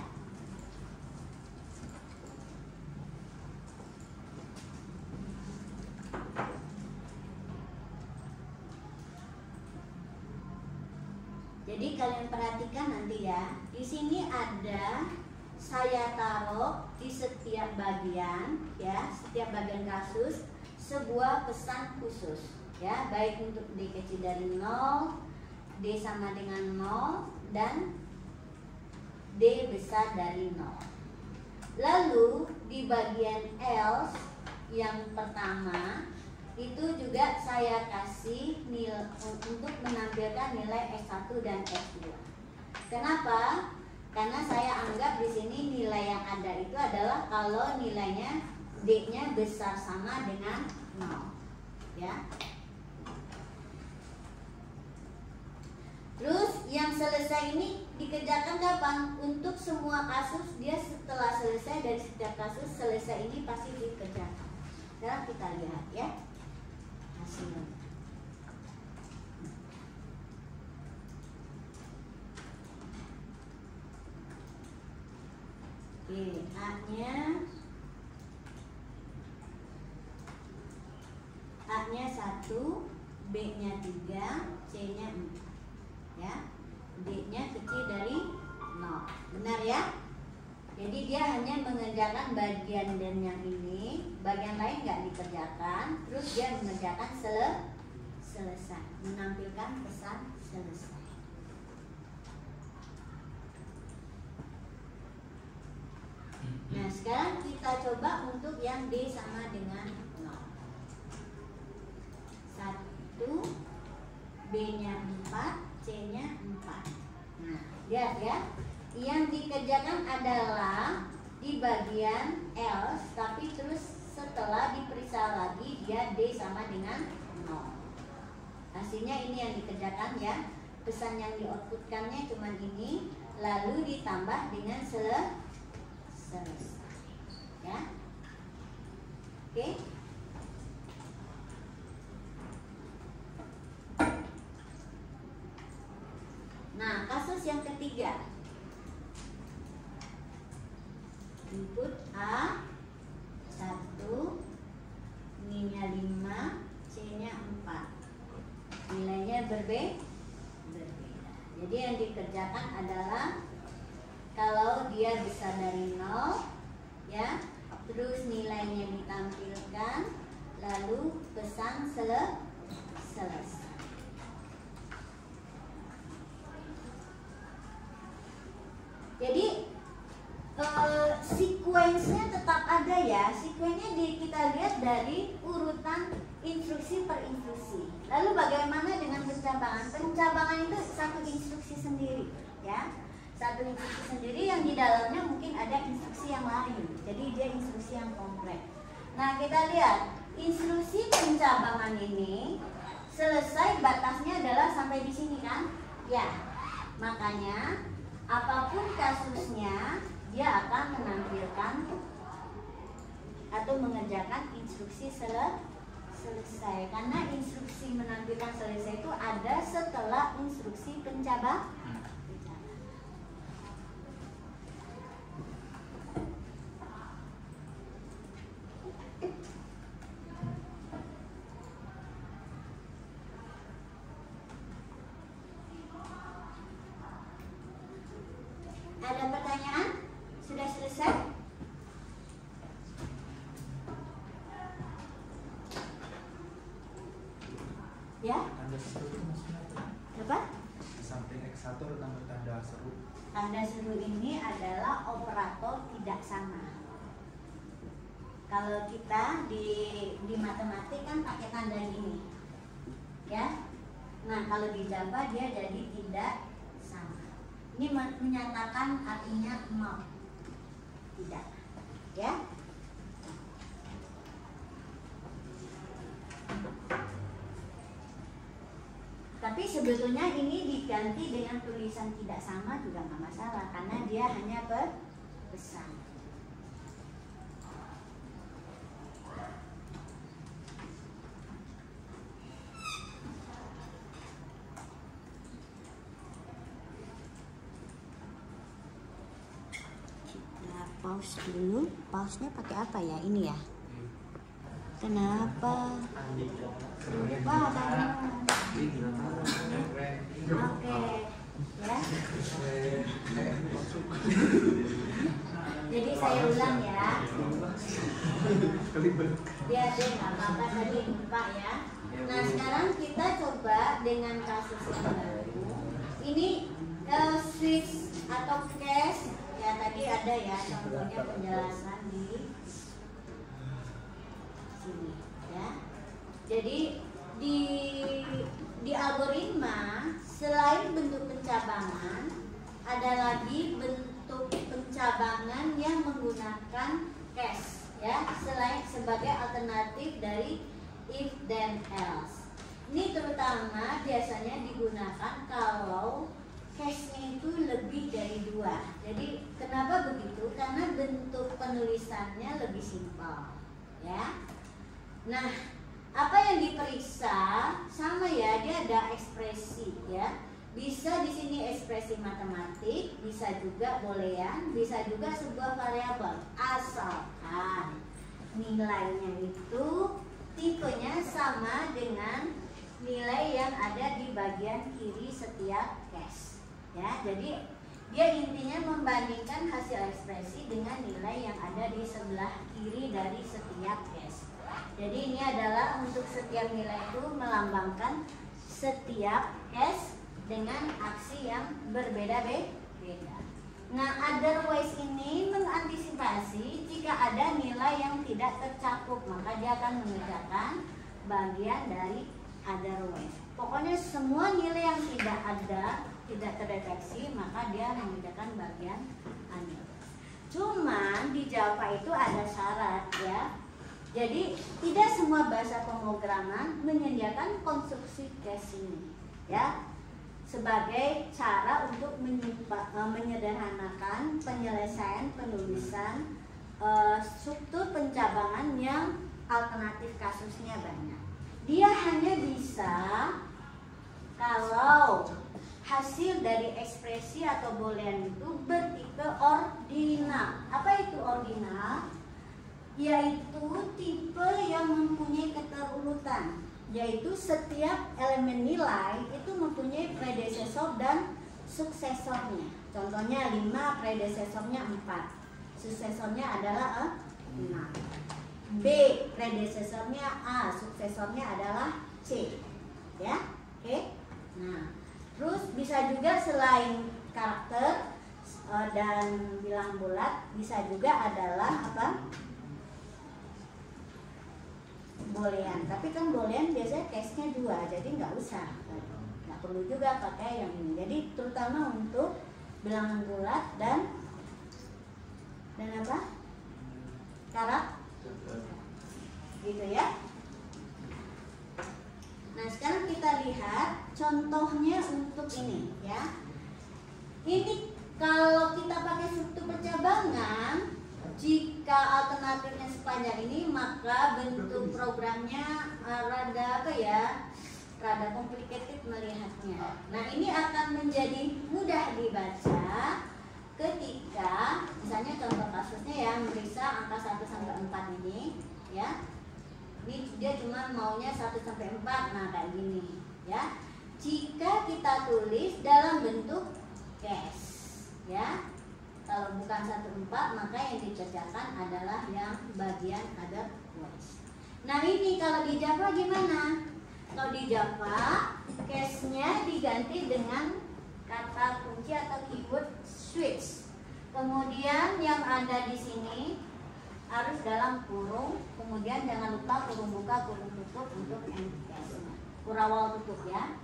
Jadi kalian perhatikan nanti ya. Di sini ada saya taruh di setiap bagian, ya, setiap bagian kasus sebuah pesan khusus, ya, baik untuk D kecil dari 0, D sama dengan 0, dan D besar dari 0. Lalu di bagian else yang pertama itu juga saya kasih nilai untuk menampilkan nilai X1 dan X2. Kenapa? Karena saya anggap di sini nilai yang ada itu adalah kalau nilainya D-nya besar sama dengan 0, ya. Terus yang selesai ini dikerjakan kapan? Untuk semua kasus dia setelah selesai dari setiap kasus selesai ini pasti dikerjakan. Sekarang kita lihat ya hasilnya. Oke, A-nya 1, B-nya 3, C-nya 4, ya. D-nya kecil dari 0. Benar ya? Jadi dia hanya mengerjakan bagian dan yang ini, bagian lain nggak dikerjakan. Terus dia mengerjakan selesai, menampilkan pesan selesai. Nah, sekarang kita coba untuk yang D sama dengan 0. 1, B-nya 4, C-nya 4. Nah, lihat ya. Yang dikerjakan adalah di bagian else, tapi terus setelah diperiksa lagi dia D sama dengan 0. Hasilnya ini yang dikerjakan ya. Pesan yang di-outputkannya cuma ini, lalu ditambah dengan selesai. Ya. Oke. Nah, kasus yang ketiga. Input A 1, I-nya 5, C-nya 4. Nilainya berbeda. Jadi yang dikerjakan adalah kalau dia besar dari 0 ya, terus nilainya ditampilkan, lalu pesan selesai. Jadi sequence-nya tetap ada ya. Sequence-nya kita lihat dari urutan instruksi per instruksi. Lalu bagaimana dengan pencabangan? Pencabangan itu satu instruksi sendiri ya. Satu instruksi sendiri yang di dalamnya mungkin ada instruksi yang lain. Jadi dia instruksi yang kompleks. Nah, kita lihat instruksi pencabangan ini selesai batasnya adalah sampai di sini kan? Ya. Makanya apapun kasusnya dia akan menampilkan atau mengerjakan instruksi selesai, karena instruksi menampilkan selesai itu ada setelah instruksi pencabangan. Ada pertanyaan? Sudah selesai? Ya? Tanda seru itu maksudnya apa? Apa? Di samping X1 ada tanda seru. Tanda seru ini adalah operator tidak sama. Kalau kita di matematik kan pakai tanda ini, ya. Nah, kalau di Java dia jadi tidak sama. Ini menyatakan artinya not, tidak, ya. Tapi sebetulnya ini diganti dengan tulisan tidak sama juga nggak masalah, karena dia hanya pesan. Kita pause dulu. Pause-nya pakai apa ya? Ini ya. Kenapa? Lupa tadi. Oke, ya. Jadi saya ulang ya. Biar deh nggak apa-apa tadi lupa ya. Nah, sekarang kita coba dengan kasus yang baru. Ini switch atau cache ya, tadi ada ya contohnya penjelasan di sini ya. Jadi di algoritma selain bentuk pencabangan ada lagi bentuk pencabangan yang menggunakan cache ya, selain sebagai alternatif dari if then else. Ini terutama biasanya digunakan kalau cache-nya itu lebih dari 2. Jadi kenapa begitu? Karena bentuk penulisannya lebih simpel ya. Nah, apa yang diperiksa sama ya, dia ada ekspresi ya. Bisa di sini ekspresi matematik, bisa juga boolean, bisa juga sebuah variabel, asalkan nilainya itu tipenya sama dengan nilai yang ada di bagian kiri setiap cache ya. Jadi dia intinya membandingkan hasil ekspresi dengan nilai yang ada di sebelah kiri dari setiap cache. Jadi ini adalah untuk setiap nilai itu melambangkan setiap cache dengan aksi yang berbeda-beda. Nah, otherwise ini mengantisipasi jika ada nilai yang tidak tercakup, maka dia akan mengerjakan bagian dari otherwise. Pokoknya semua nilai yang tidak ada, tidak terdeteksi, maka dia mengerjakan bagian otherwise. Cuman di Java itu ada syarat ya. Jadi tidak semua bahasa pemrograman menyediakan konstruksi case ini, ya, sebagai cara untuk menyederhanakan penyelesaian penulisan struktur pencabangan yang alternatif kasusnya banyak. Dia hanya bisa kalau hasil dari ekspresi atau boolean itu bertipe ordinal. Apa itu ordinal? Yaitu tipe yang mempunyai keterurutan, yaitu setiap elemen nilai itu mempunyai predesesor dan suksesornya. Contohnya 5, predesesornya 4, suksesornya adalah 6. B, predesesornya A, suksesornya adalah C. Ya, oke. Nah, terus bisa juga selain karakter dan bilang bulat, bisa juga adalah apa? Boolean. Tapi kan boolean biasanya case-nya 2, jadi nggak usah, nggak perlu juga pakai yang ini. Jadi terutama untuk bilangan bulat dan apa? Karakter, gitu ya. Nah, sekarang kita lihat contohnya untuk ini, ya. Ini kalau kita pakai struktur percabangan, jika alternatifnya sepanjang ini, maka bentuk programnya rada apa ya? Rada complicated melihatnya. Nah, ini akan menjadi mudah dibaca ketika misalnya contoh kasusnya yang meriksa angka 1 sampai 4 ini, ya. Ini dia cuma maunya 1 sampai 4. Nah, kayak gini, ya. Jika kita tulis dalam bentuk case, ya. Kalau bukan 1/4, maka yang dikerjakan adalah yang bagian otherwise. Nah, ini kalau di Java gimana? Kalau di Java, case-nya diganti dengan kata kunci atau keyword switch. Kemudian yang ada di sini harus dalam kurung. Kemudian jangan lupa kurung buka, kurung tutup untuk end case-nya. Kurawal tutup, ya.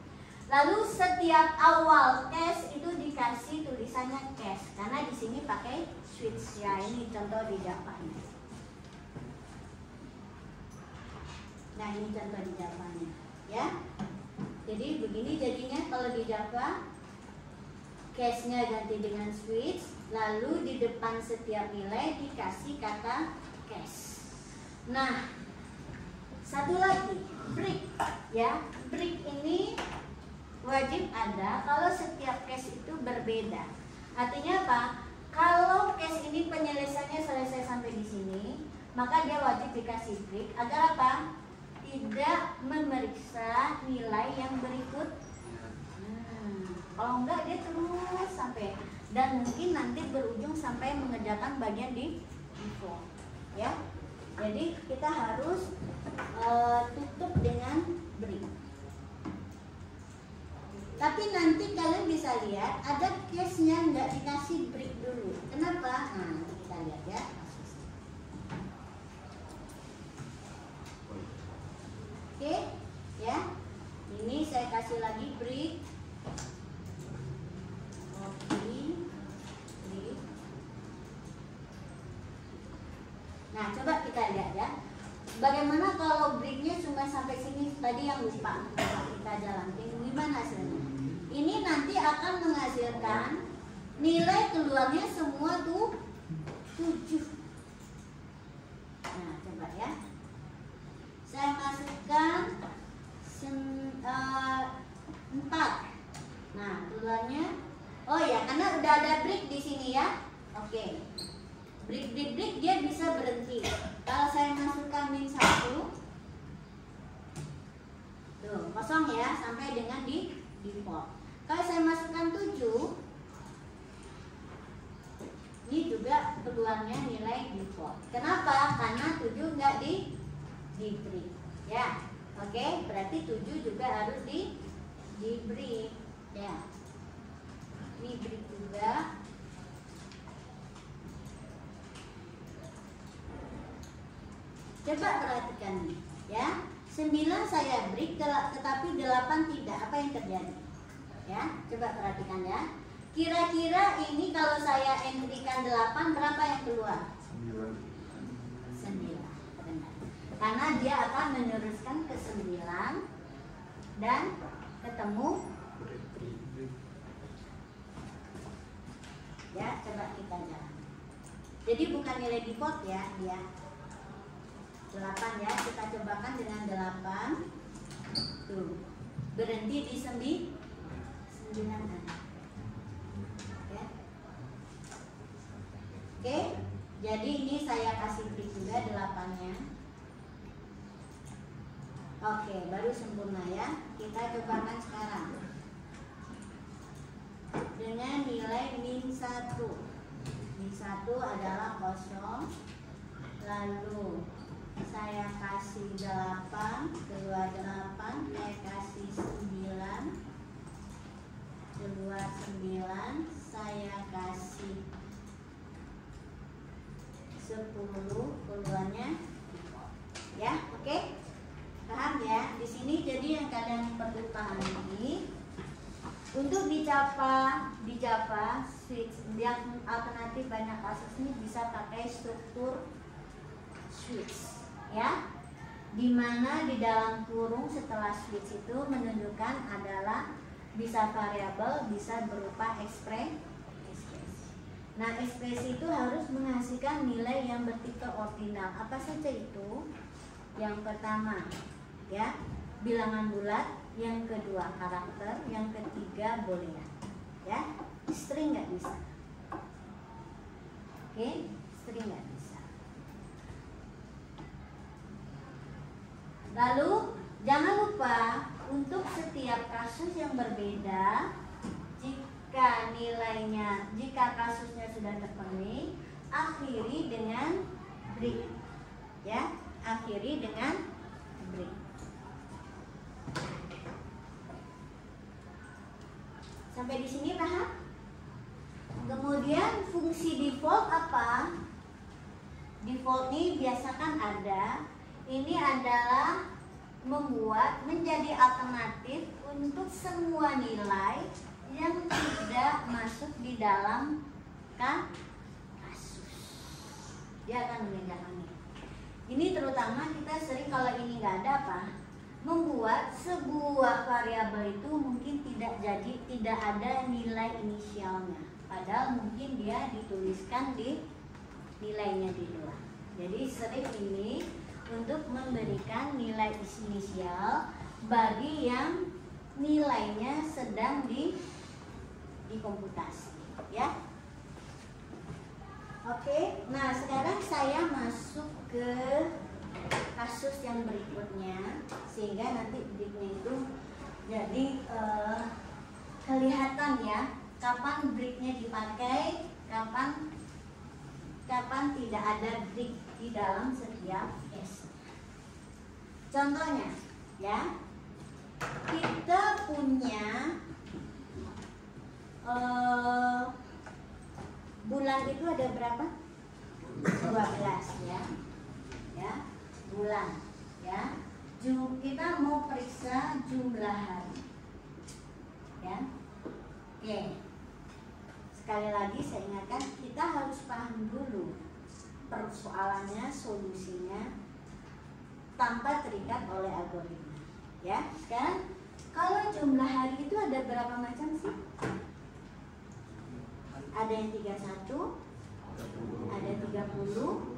Lalu setiap awal case itu dikasih tulisannya case, karena di sini pakai switch, ya. Ini contoh di Java ini. Nah, ini contoh di Java-nya, ya. Jadi begini jadinya kalau di Java, case-nya ganti dengan switch, lalu di depan setiap nilai dikasih kata case. Nah, satu lagi, break, ya. Break ini wajib ada kalau setiap case itu berbeda. Artinya apa? Kalau case ini penyelesaiannya selesai sampai di sini, maka dia wajib dikasih break agar apa? Tidak memeriksa nilai yang berikut. Kalau enggak dia terus sampai, dan mungkin nanti berujung sampai mengerjakan bagian di default, ya. Jadi kita harus tutup dengan break. Tapi nanti kalian bisa lihat ada case-nya nggak dikasih break dulu. Kenapa? Nah, kita lihat ya. Oke, ya. Ini saya kasih lagi break. Oke, break. Nah, coba kita lihat ya. Bagaimana kalau breaknya cuma sampai sini? Tadi yang lupa kita jalankan. Gimana hasilnya? Ini nanti akan menghasilkan nilai keluarnya semua tuh 7. Nah, coba ya. Saya masukkan 4. Nah, keluarnya, oh ya, karena udah ada break di sini ya. Oke. Break dia bisa berhenti. Kalau saya masukkan -1, tuh kosong ya, sampai dengan di default. Kalau saya masukkan 7, ini juga keluarnya nilai default. Kenapa? Karena 7 nggak di break, ya. Oke, berarti 7 juga harus di break, ya. Ini break juga. Coba perhatikan nih, ya. 9 saya break, tetapi 8 tidak. Apa yang terjadi? Ya, coba perhatikan ya. Kira-kira ini kalau saya entrykan 8, berapa yang keluar? 9. Benar. karena dia akan meneruskan ke 9 dan ketemu ya. Coba kita jalan. Jadi bukan nilai default ya, dia 8 ya. Kita cobakan dengan 8. Tuh, berhenti di 9 ya. Oke, jadi ini saya kasih break juga 8-nya. Oke, baru sempurna ya. Kita cobakan sekarang dengan nilai -1. -1 adalah 0. Lalu saya kasih 8, keluar 8, saya kasih 9, keluar 9, saya kasih 10, keluarnya ya. Oke, paham ya? Di sini jadi yang kalian perlu pahami, untuk di Java switch yang alternatif banyak kasus ini bisa pakai struktur switch ya, dimana di dalam kurung setelah switch itu menunjukkan adalah bisa variabel, bisa berupa ekspresi. Nah, ekspresi itu harus menghasilkan nilai yang bertipe ordinal. Apa saja itu? Yang pertama ya, bilangan bulat. Yang kedua karakter. Yang ketiga boolean ya. String nggak bisa. Oke, string nggak bisa. Lalu jangan lupa untuk setiap kasus yang berbeda, jika kasusnya sudah terpenuhi, akhiri dengan break ya, akhiri dengan break. Sampai di sini paham? Kemudian fungsi default apa? Default ini biasakan ada. Ini adalah membuat menjadi alternatif untuk semua nilai yang tidak masuk di dalam kasus. Dia akan meninggalkan ini. Ini terutama kita sering kalau ini nggak ada apa? Membuat sebuah variabel itu mungkin tidak ada nilai inisialnya, padahal mungkin dia dituliskan di nilainya di luar. Jadi sering ini untuk memberikan nilai inisial bagi yang nilainya sedang dikomputasi ya. Oke, nah sekarang saya masuk ke kasus yang berikutnya, sehingga nanti breaknya itu jadi kelihatan ya kapan breaknya dipakai, kapan tidak ada break di dalam setiap case. Contohnya ya, kita punya bulan itu ada berapa? 12 ya. Ya, bulan ya. Kita mau periksa jumlah hari ya. Oke, sekali lagi saya ingatkan, kita harus paham dulu persoalannya, solusinya tanpa terikat oleh algoritma ya. Sekarang kalau jumlah hari itu ada berapa macam sih? Ada yang 31, ada 30,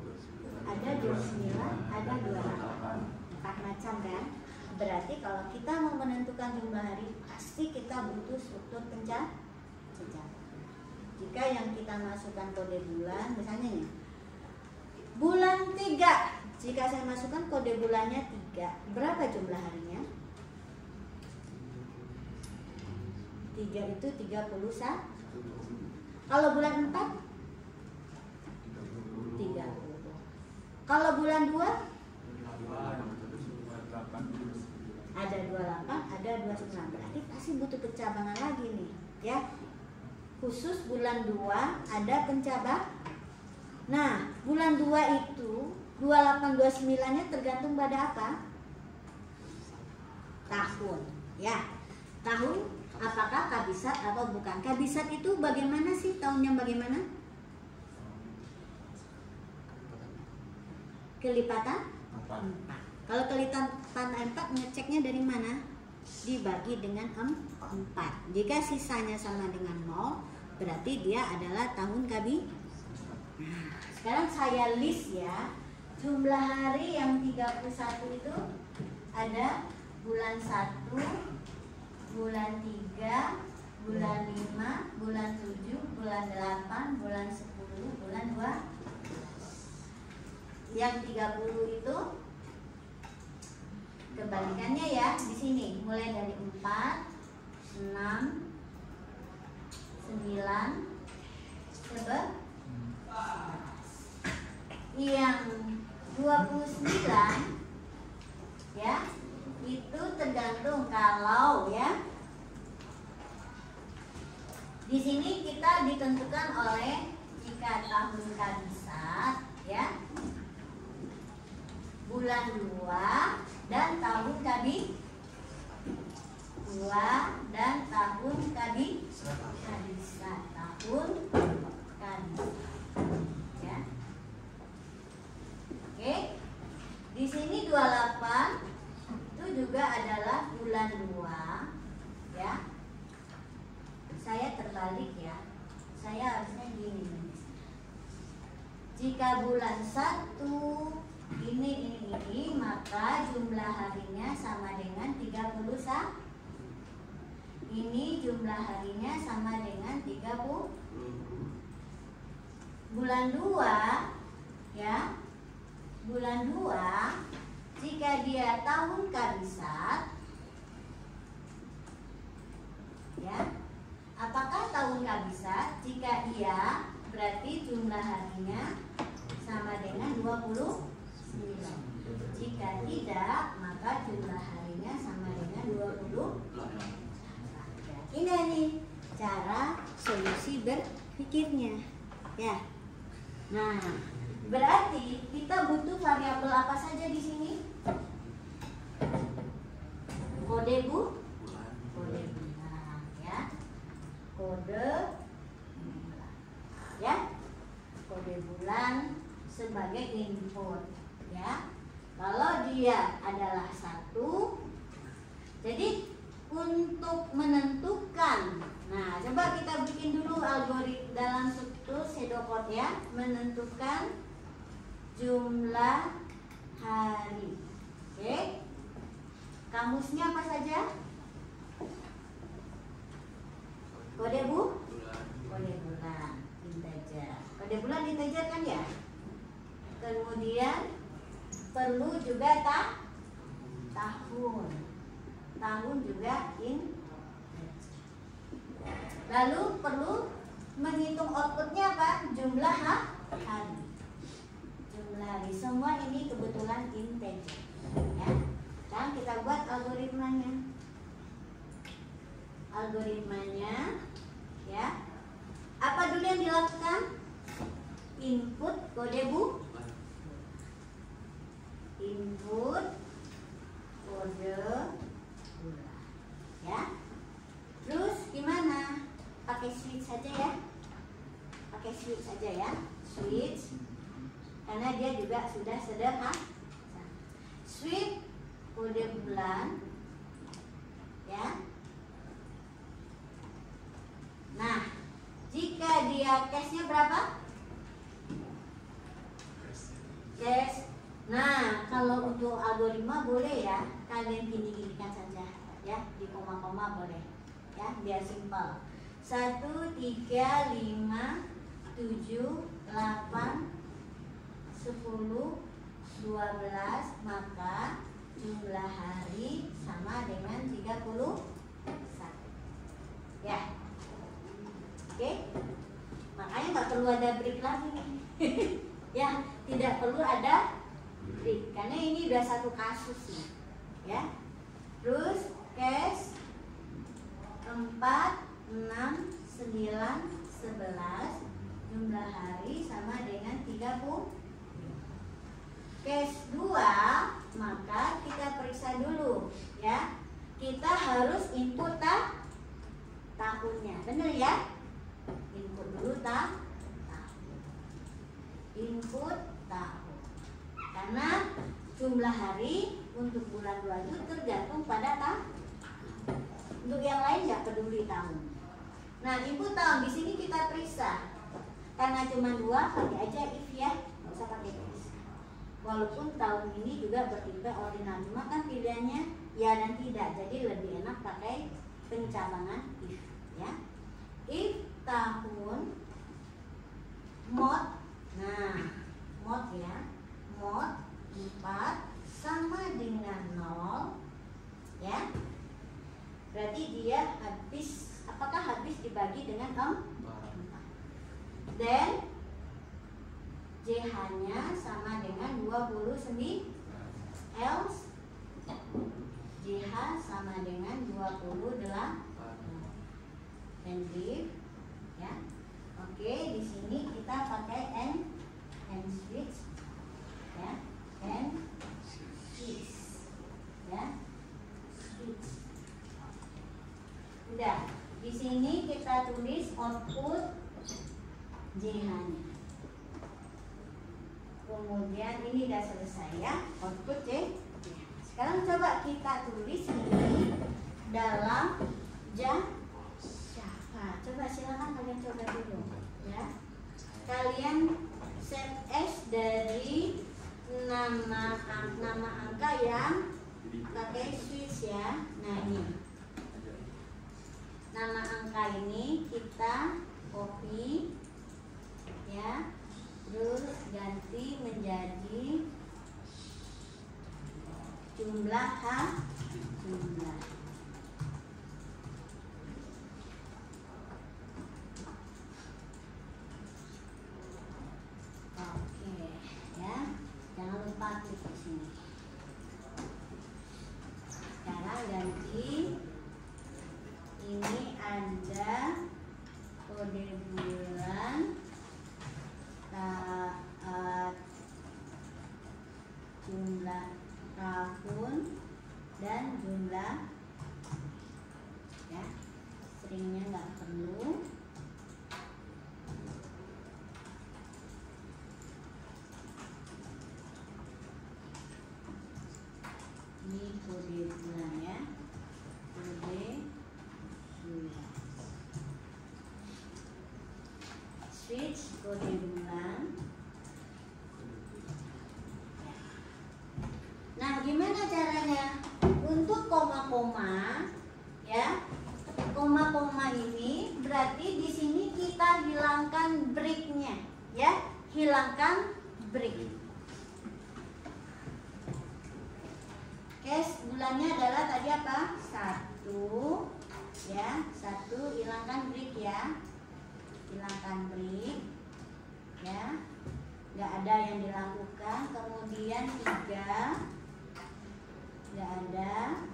ada 29, ada 28. 4 macam kan? Berarti kalau kita mau menentukan jumlah hari, pasti kita butuh struktur pencatatan. Jika yang kita masukkan kode bulan, misalnya nih, bulan 3, jika saya masukkan kode bulannya 3, berapa jumlah harinya? 3 itu 31. Kalau bulan 4? 30. Kalau bulan 2? Ada 28, ada 29. Berarti pasti butuh pencabangan lagi nih ya. Khusus bulan 2 ada pencabang. Nah, bulan 2 itu 28, 29-nya tergantung pada apa? Tahun ya. Tahun apakah kabisat atau bukan? Kabisat itu bagaimana sih, tahunnya bagaimana? Kelipatan? 4. Kalau kelihatan 4 ngeceknya dari mana? Dibagi dengan 4. Jika sisanya sama dengan 0, berarti dia adalah tahun kabi. Nah, sekarang saya list ya. Jumlah hari yang 31 itu ada bulan 1, bulan 3, bulan 5, bulan 7, bulan 8, bulan 10, bulan 2. Yang 30 itu kebalikannya ya, di sini mulai dari 4, 6, 9, 11. Yang 29 ya, itu tergantung kalau ya. Di sini kita ditentukan oleh jika tahun kabisat ya, bulan 2 dan tahun kabi 2 dan tahun kabisat tahun kabisat ya. Oke, di sini 28 itu juga adalah bulan 2 ya. Saya terbalik ya, saya harusnya gini. Jika bulan 1 ini, maka jumlah harinya sama dengan 31. Ini jumlah harinya sama dengan 30. Bulan 2 ya, bulan 2 jika dia tahun kabisat ya. Apakah tahun kabisat? Jika iya, berarti jumlah harinya sama dengan 29. Jika tidak, maka jumlah harinya sama dengan 20. Ini nih cara solusi berpikirnya ya. Nah, berarti kita butuh variabel apa saja di sini? Kode bulan ya. Kode bulan ya. Kode bulan sebagai input ya. Kalau dia adalah 1, jadi untuk menentukan, nah coba kita bikin dulu algoritma dalam struktur pseudocode ya, menentukan jumlah hari. Oke, kamusnya apa saja? Kode bulan integer. Kode bulan integer kan ya. Kemudian perlu juga tahun. Tahun juga integer. Lalu perlu menghitung outputnya apa? Jumlah hari. Jumlah hari. Semua ini kebetulan integer. Ya. Sekarang kita buat algoritmanya. Algoritmanya ya. Apa dulu yang dilakukan? Input kode bulan. Input kode bulan ya. Terus gimana? Pakai switch saja ya. Pakai switch saja ya. Switch karena dia juga sudah sederhana. Switch kode bulan ya. Nah, jika dia cache-nya berapa? Cache. Nah, kalau untuk algoritma boleh ya, kalian gini-ginikan saja ya, di koma-koma boleh ya, biar simpel. 1, 3, 5, 7, 8, 10, 12, maka jumlah hari sama dengan 31 ya. Oke, makanya nggak perlu ada break lagi ya, tidak perlu ada break karena ini udah satu kasus nih ya. Terus cache 4, 6, 9, 11, jumlah hari sama dengan 30. Cache 2, maka kita periksa dulu ya. Kita harus input tahunnya, bener ya? Input dulu tahun. Input tahun. Karena jumlah hari untuk bulan 2 itu tergantung pada tahun. Untuk yang lain nggak peduli tahun. Nah, input tahun di sini kita periksa. Karena cuma 2, pakai aja if ya, nggak usah pakai periksa. Walaupun tahun ini juga bertipe ordinal, cuma kan pilihannya ya dan tidak, jadi lebih enak pakai pencabangan if ya. If tahun mod, nah mod ya, mod 4 sama dengan 0 ya, berarti dia habis, apakah habis dibagi dengan 4? Dan JH nya sama dengan 29, else JH sama dengan 28 and leave ya. Oke, di sini kita pakai and switch ya, and switch ya, switch. Udah, di sini kita tulis output JH-nya. Kemudian ini udah selesai ya, output JH. Sekarang coba kita tulis ini dalam Java. Coba silakan kalian coba dulu ya. Kalian set S dari nama angka yang pakai switch ya. Nah ini nama angka ini kita copy ya, terus ganti menjadi jumlah jumlah. Oke ya, jangan lupa klik di sini. Sekarang ganti ini ada kode bulan, jumlah tahun dan jumlah ya, stringnya nggak perlu. Ini kode bulan ya, kode bulan, switch kode bulan. Nah, gimana caranya? Untuk koma-koma ya. Koma-koma ini berarti di sini kita hilangkan breaknya ya, hilangkan break. Oke, bulannya adalah tadi apa? 1 ya, 1, hilangkan break ya. Hilangkan break ya. Nggak ada yang dilakukan. Kemudian 3, nggak ada.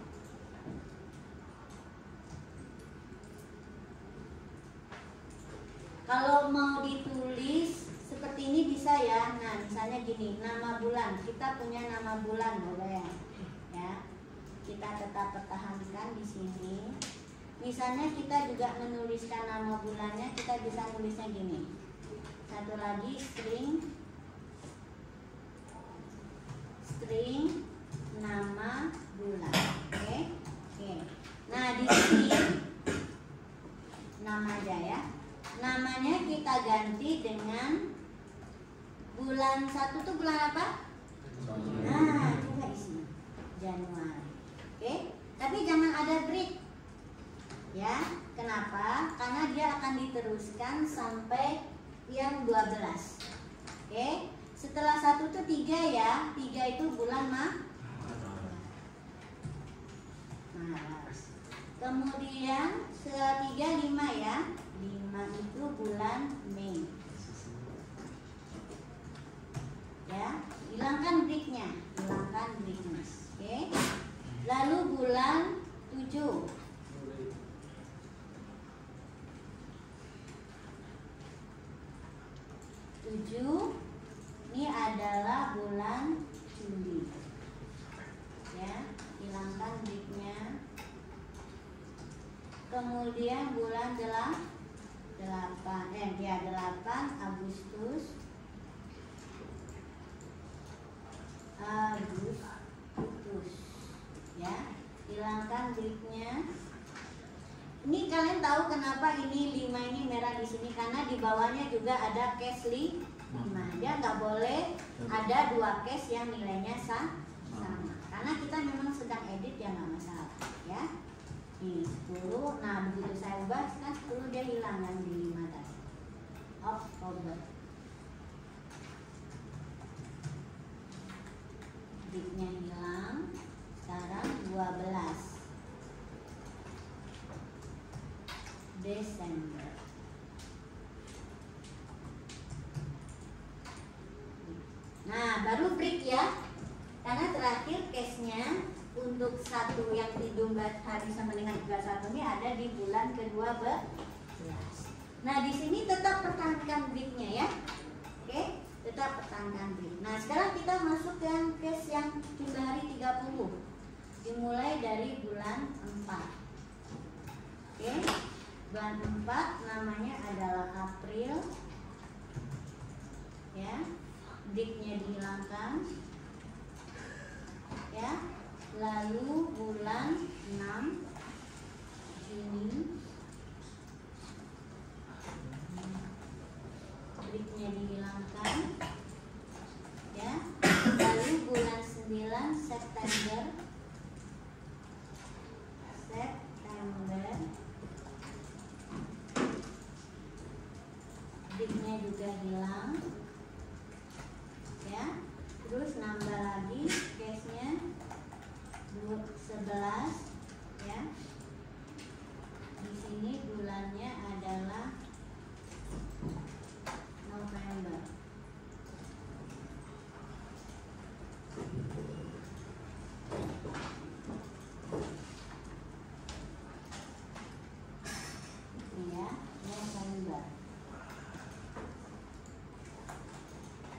Kalau mau ditulis seperti ini bisa ya. Nah, misalnya gini, nama bulan. Kita punya nama bulan boleh ya. Kita tetap pertahankan di sini. Misalnya kita juga menuliskan nama bulannya, kita bisa nulisnya gini. Satu lagi string nama bulan. Oke. Nah, di sini nama aja ya. Namanya kita ganti dengan bulan 1 tuh bulan apa? Nah, coba isi Januari. Oke. Tapi jangan ada break. Ya, kenapa? Karena dia akan diteruskan sampai yang 12. Oke. Setelah 1 tuh 3 ya. 3 itu bulan Maret. Kemudian setelah 3 5 ya. 5 itu bulan Mei. Ya, hilangkan breaknya, hilangkan breaknya. Oke. Lalu bulan 7. 7 ini adalah bulan Juli. Ya, hilangkan breaknya. Kemudian bulan 8 Agustus. hilangkan breaknya. Ini kalian tahu kenapa ini 5 ini merah di sini, karena di bawahnya juga ada cash 5. Dia nggak boleh ada 2 cash yang nilainya sama. Karena kita memang sedang edit ya, nggak masalah ya. Ini 10. Nah begitu saya ubah kan 10 dia hilang yang di 5 tadi. Oktober. Breaknya hilang. Sekarang 12 Desember. Nah baru break ya, karena terakhir case-nya untuk satu yang 17 hari sama dengan 31 ini ada di bulan ke-12. Nah di sini tetap pertahankan breaknya ya. Oke, tetap pertahankan break. Nah sekarang kita masuk ke yang case yang jumlah hari 30, dimulai dari bulan 4. Oke, bulan 4 namanya adalah April ya. Breaknya dihilangkan ya. Lalu bulan 6 Juni, breaknya dihilangkan ya. Lalu bulan 9 September, breaknya juga hilang ya. Terus nambah lagi case-nya 11 ya. Di sini bulannya adalah November. Ya, November.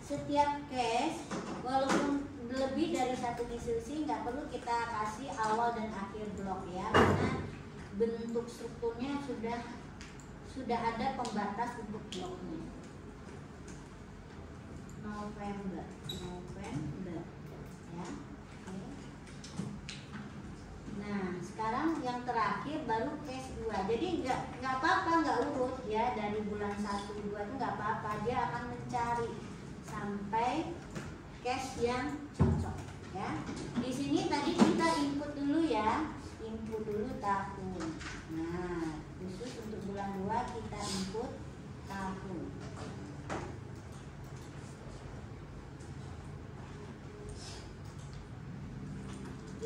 Setiap case walaupun lebih dari satu instruksi nggak perlu kita kasih awal dan akhir blok ya, karena bentuk strukturnya sudah ada pembatas untuk bloknya. November ya. Oke. Nah sekarang yang terakhir baru case 2. Jadi nggak apa-apa nggak urut ya, dari bulan 1, 2 itu nggak apa-apa, dia akan mencari sampai cash yang cocok ya. Di sini tadi kita input dulu ya, input dulu tahun. Nah khusus untuk bulan 2 kita input tahun.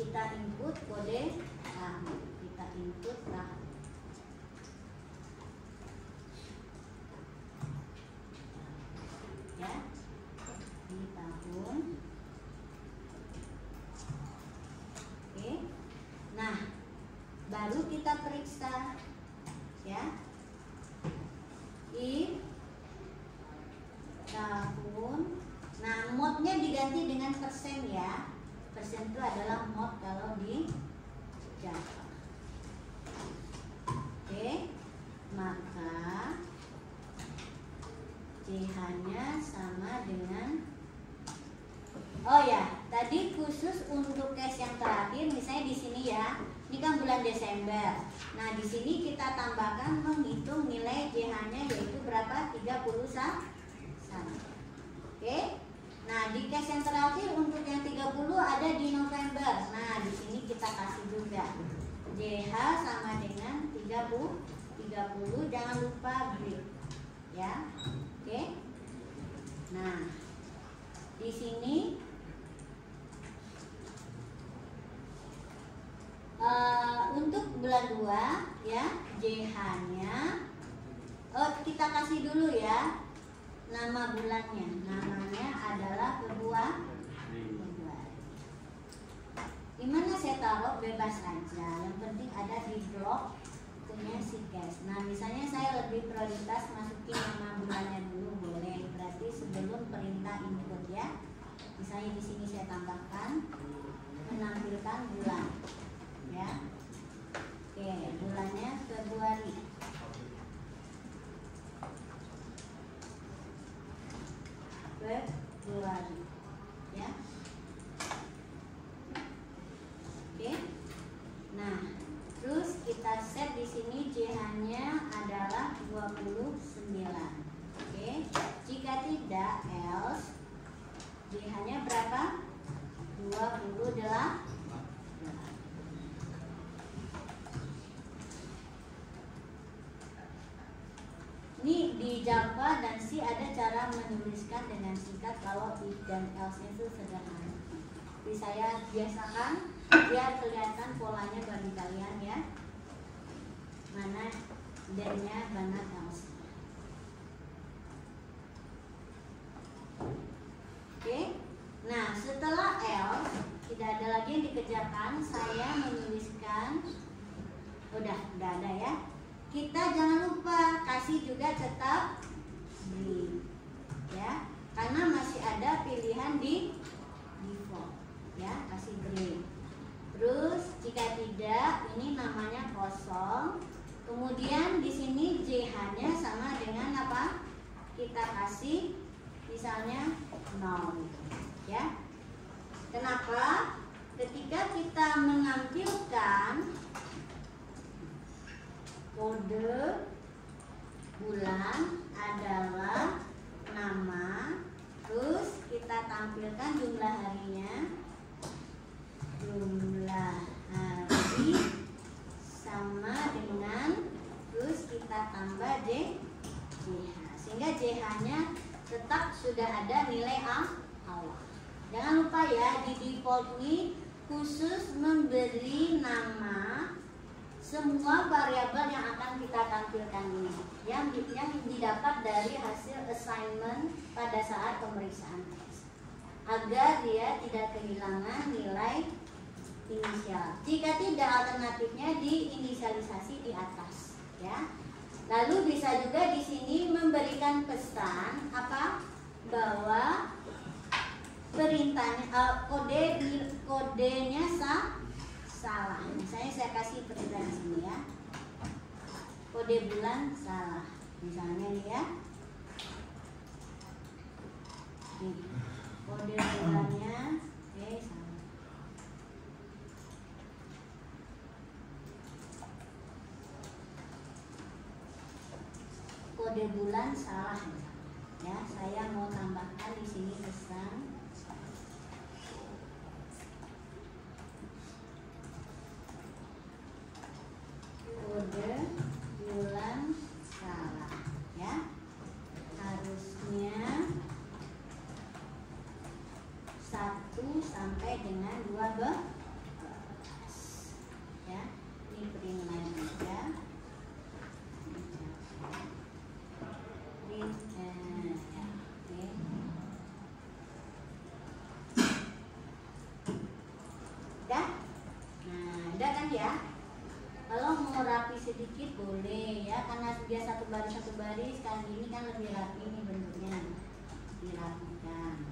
Kita input kode tahun. Kita input tahun. Ya, di tahun. Oke. Nah, baru kita periksa ya. If tahun. Nah, mode-nya diganti dengan persen ya. Persen itu adalah mode kalau di Java. Oke, maka CH-nya sama dengan, oh ya, tadi khusus untuk case yang terakhir, misalnya di sini ya, ini kan bulan Desember. Nah, di sini kita tambahkan menghitung nilai CH-nya yaitu berapa? 31. Oke. Nah, di case yang terakhir untuk yang 30 ada di November. Nah, di sini kita kasih juga JH sama dengan 30, jangan lupa break. Ya. Oke. Nah, di sini untuk bulan 2 ya, JH-nya kita kasih dulu ya nama bulannya. Namanya adalah Februari. Dimana saya taruh bebas aja, yang penting ada di blok punya si cash. Nah, misalnya saya lebih prioritas masukin nama bulannya dulu, boleh. Berarti sebelum perintah input ya. Misalnya di sini saya tambahkan menampilkan bulan ya. Oke, bulannya Februari. Februari ya. Oke. di Java dan C ada cara menuliskan dengan singkat kalau if dan else itu sederhana. Jadi saya biasakan biar kelihatan polanya bagi kalian ya. Mana then-nya, mana else. Oke. Nah, setelah else tidak ada lagi yang dikerjakan, saya menuliskan udah ada ya. Kita jangan lupa kasih juga tetap beri ya, karena masih ada pilihan di default ya, kasih beri. Terus jika tidak, ini namanya kosong. Kemudian di sini JH-nya sama dengan apa? Kita kasih misalnya 0 ya. Kenapa? Ketika kita menampilkan kode bulan adalah nama, terus kita tampilkan jumlah harinya, jumlah hari sama dengan, terus kita tambah JH, sehingga JH-nya tetap sudah ada nilai awal. Jangan lupa ya, di default ini khusus memberi nama semua variabel yang akan kita tampilkan ini, yang didapat dari hasil assignment pada saat pemeriksaan tes, agar dia tidak kehilangan nilai inisial. Jika tidak, alternatifnya diinisialisasi di atas ya. Lalu bisa juga di sini memberikan pesan apa, bahwa perintahnya kodenya salah. Misalnya saya kasih perintah di sini ya, kode bulan salah. Misalnya nih ya, nih, kode bulannya salah. Kode bulan salah ya. Saya mau tambahkan di sini pesan kode bulan salah ya. Harusnya 1 sampai dengan 12 ya. Ini print line aja. Sedikit boleh ya, karena dia satu baris kan, ini kan lebih rapi nih bentuknya, dirapikan.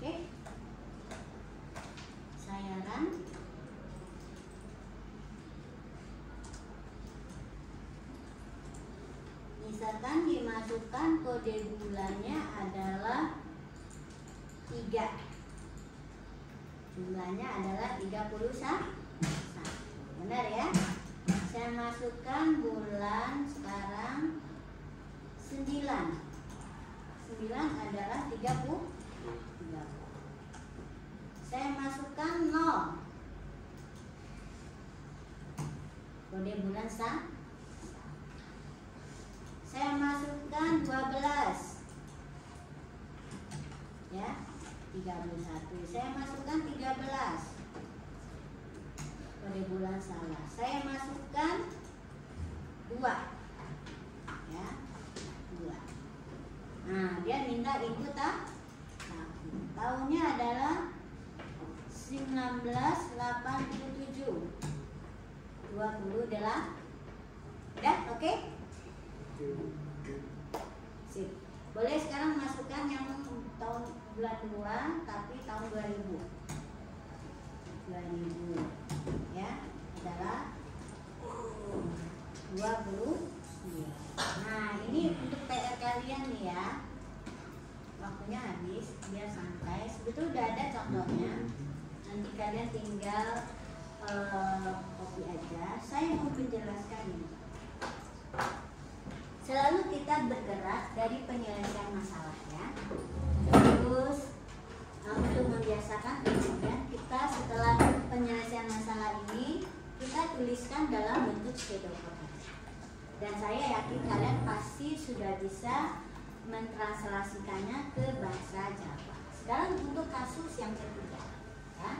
Oke, saya run. Misalkan dimasukkan kode bulannya adalah 3, jumlahnya adalah 31, benar ya. Saya masukkan bulan sekarang 9 adalah 30. Saya masukkan 0, kode bulan sah. Saya masukkan 12 ya, 31. Saya masukkan 13, kode bulan salah. Saya masukkan 2 ya, 2. Nah, dia minta input tahunnya adalah 1987, 28. Udah oke? Sip. Boleh sekarang masukkan yang tahun bulan 2 tapi tahun 2000 ya, adalah 20. Nah, ini untuk PR kalian nih ya. Waktunya habis, biar santai. Sebetulnya udah ada contohnya. Nanti kalian tinggal copy aja. Saya mau menjelaskan ini. selalu kita bergerak dari penyelesaian masalahnya. Terus untuk membiasakan, kemudian kita setelah penyelesaian masalah ini kita tuliskan dalam bentuk pseudoproses. Dan saya yakin kalian pasti sudah bisa mentranslasikannya ke bahasa Jawa. Sekarang untuk kasus yang ketiga, ya.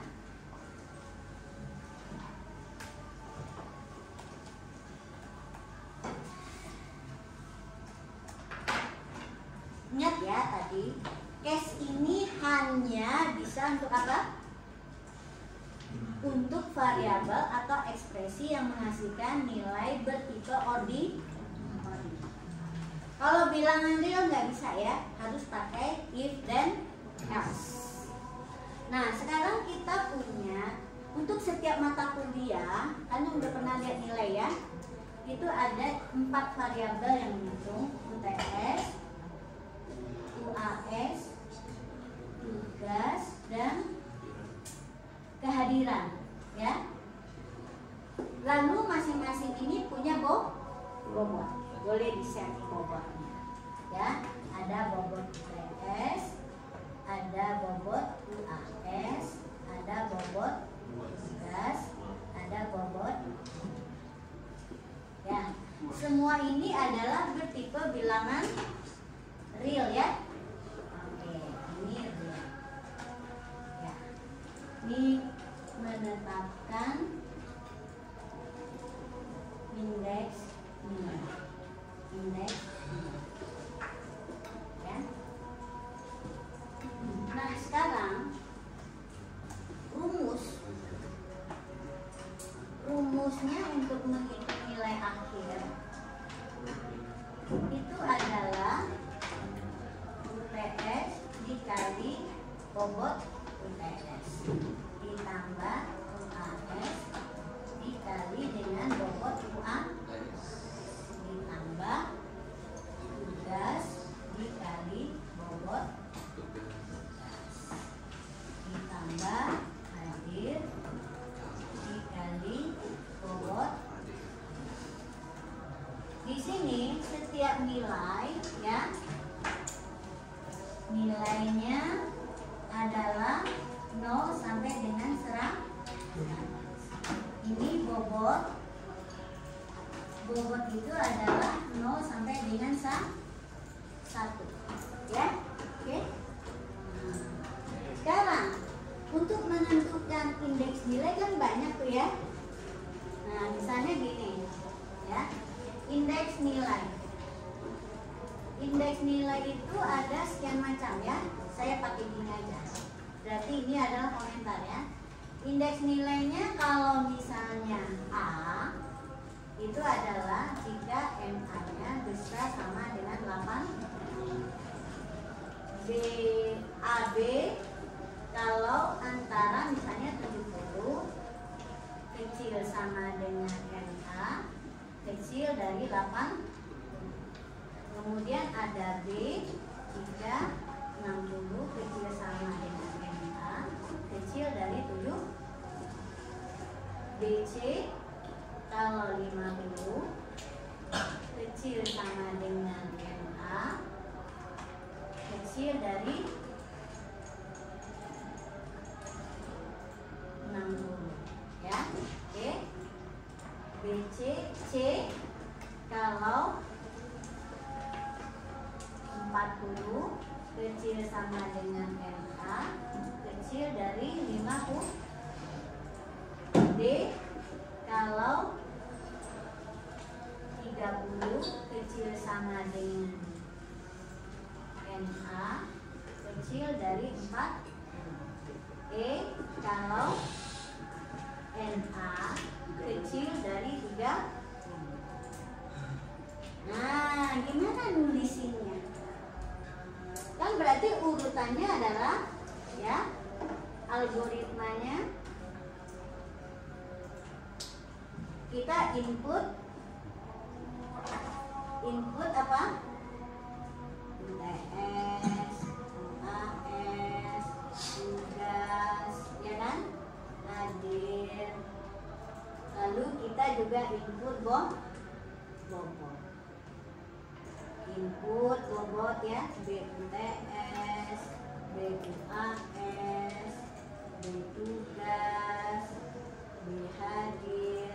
Ingat ya tadi, case ini hanya bisa untuk apa? Untuk variabel atau ekspresi yang menghasilkan nilai bertipe ordinal. Kalau bilangan real nggak bisa ya, harus pakai if then else. Nah sekarang kita punya untuk setiap mata kuliah, kalian udah pernah lihat nilai ya? Itu ada 4 variabel yang menghitung: UTS, UAS, tugas, dan kehadiran, ya. Lalu masing-masing ini punya bobot. Boleh disetting bobotnya, ya. Ada bobot UTS, ada bobot UAS, ada bobot tugas, ada bobot, ya. Semua ini adalah bertipe bilangan real, ya. Oke, ini real. Ya. Ini menetapkan indeks nilai. Ya. Nah sekarang rumusnya untuk menghitung nilai akhir itu adalah UTS dikali bobot UTS ditambah UAS dikali dengan bobot UAS ditambah tugas dikali bobot ditambah hadir dikali bobot. Di sini setiap nilai, ya, nilainya adalah 0 sampai dengan 100. Ini bobot itu adalah 0 sampai dengan 1, ya. Oke. Sekarang untuk menentukan indeks nilai kan banyak tuh ya. Nah misalnya gini, ya, indeks nilai itu ada sekian macam, ya. Saya pakai gini aja, berarti ini adalah komentar, ya. Indeks nilainya kalau misalnya A itu adalah jika MA-nya besar sama dengan 8, AB kalau antara misalnya 70 kecil sama dengan MA kecil dari 8. Kemudian ada B jika 60 kecil sama dengan MA kecil dari 7. BC kalau 50 kecil sama dengan MA kecil dari 60, ya. Oke. BC C kalau 40 kecil sama dengan MA kecil dari 50. D kalau 30 kecil sama dengan NA kecil dari 4. E kalau NA kecil dari 3. Nah, gimana nulisinnya? Kan berarti urutannya adalah, ya, algoritmanya kita input apa? UTS, UAS, tugas, ya kan? Hadir. Lalu kita juga input bobot. input bobot ya, BUTS, BUAS, tugas, hadir.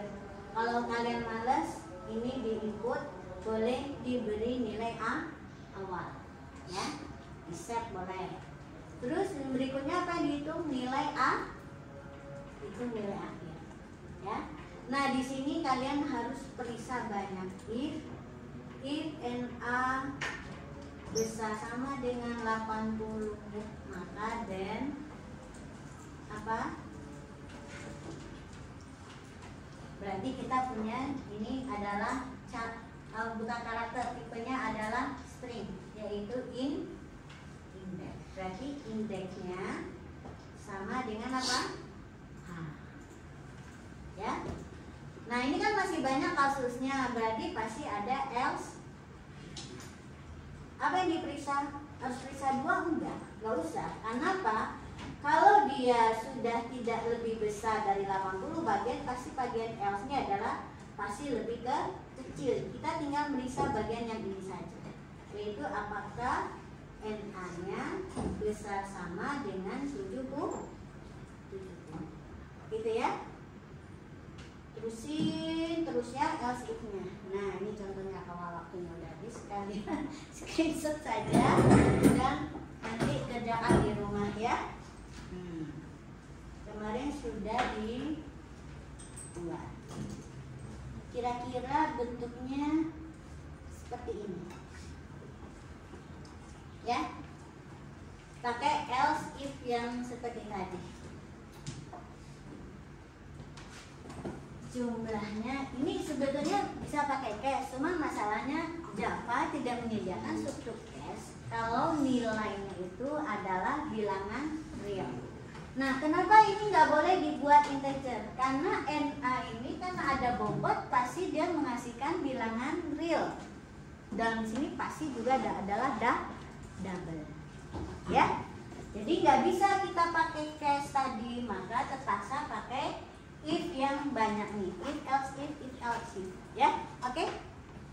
Kalau kalian malas, ini di input boleh diberi nilai A awal ya, di set boleh. Terus berikutnya apa dihitung? Nilai A, itu nilai akhir ya. Nah di sini kalian harus periksa banyak if and A besar sama dengan 80, maka then apa? Berarti kita punya ini adalah bukan karakter, tipenya adalah string, yaitu index. Berarti indeksnya sama dengan apa? Ya. Nah ini kan masih banyak kasusnya, berarti pasti ada else. Apa yang diperiksa? Harus periksa 2? Enggak usah. Karena apa? Kalau dia sudah tidak lebih besar dari 80 bagian, pasti bagian else-nya adalah pasti lebih kecil. Kita tinggal meriksa bagian yang ini saja, yaitu apakah NA-nya besar sama dengan 70. Gitu ya. Terusin terusnya else if-nya. Nah ini contohnya, kalau waktunya udah habis, kalian screenshot saja dan nanti kerjakan di rumah ya. Kemarin sudah dibuat. Kira-kira bentuknya seperti ini ya. Pakai else if yang seperti tadi. Jumlahnya ini sebetulnya bisa pakai case, cuma masalahnya Java tidak menyediakan struktur case kalau nilainya itu adalah bilangan real. Nah, kenapa ini nggak boleh dibuat integer? Karena NA ini kan ada bobot, pasti dia menghasilkan bilangan real. Dan sini pasti juga adalah double. Ya, jadi nggak bisa kita pakai case tadi, maka terpaksa pakai if yang banyak nih, if else if, ya, oke?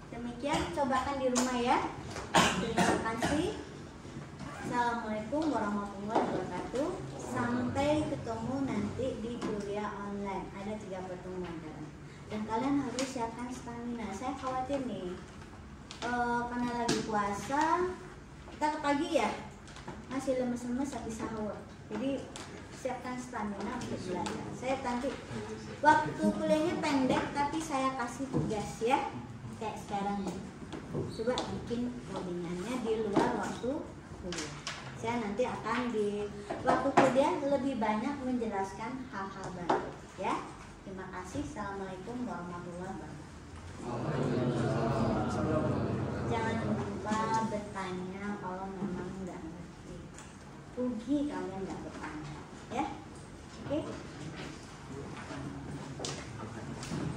Demikian, cobakan di rumah ya. Terima kasih. Assalamualaikum warahmatullahi wabarakatuh. Sampai ketemu nanti di kuliah online. Ada 3 pertemuan kan. Dan kalian harus siapkan stamina. Saya khawatir nih, karena lagi puasa, kita ke pagi ya, masih lemes-lemes habis sahur. Jadi siapkan stamina untuk belajar. Saya nanti waktu kuliahnya pendek, tapi saya kasih tugas ya, kayak sekarang nih. Coba bikin codingannya di luar waktu kuliah. Saya nanti akan di waktu kuliah lebih banyak menjelaskan hal-hal baru ya. Terima kasih. Assalamualaikum warahmatullahi wabarakatuh.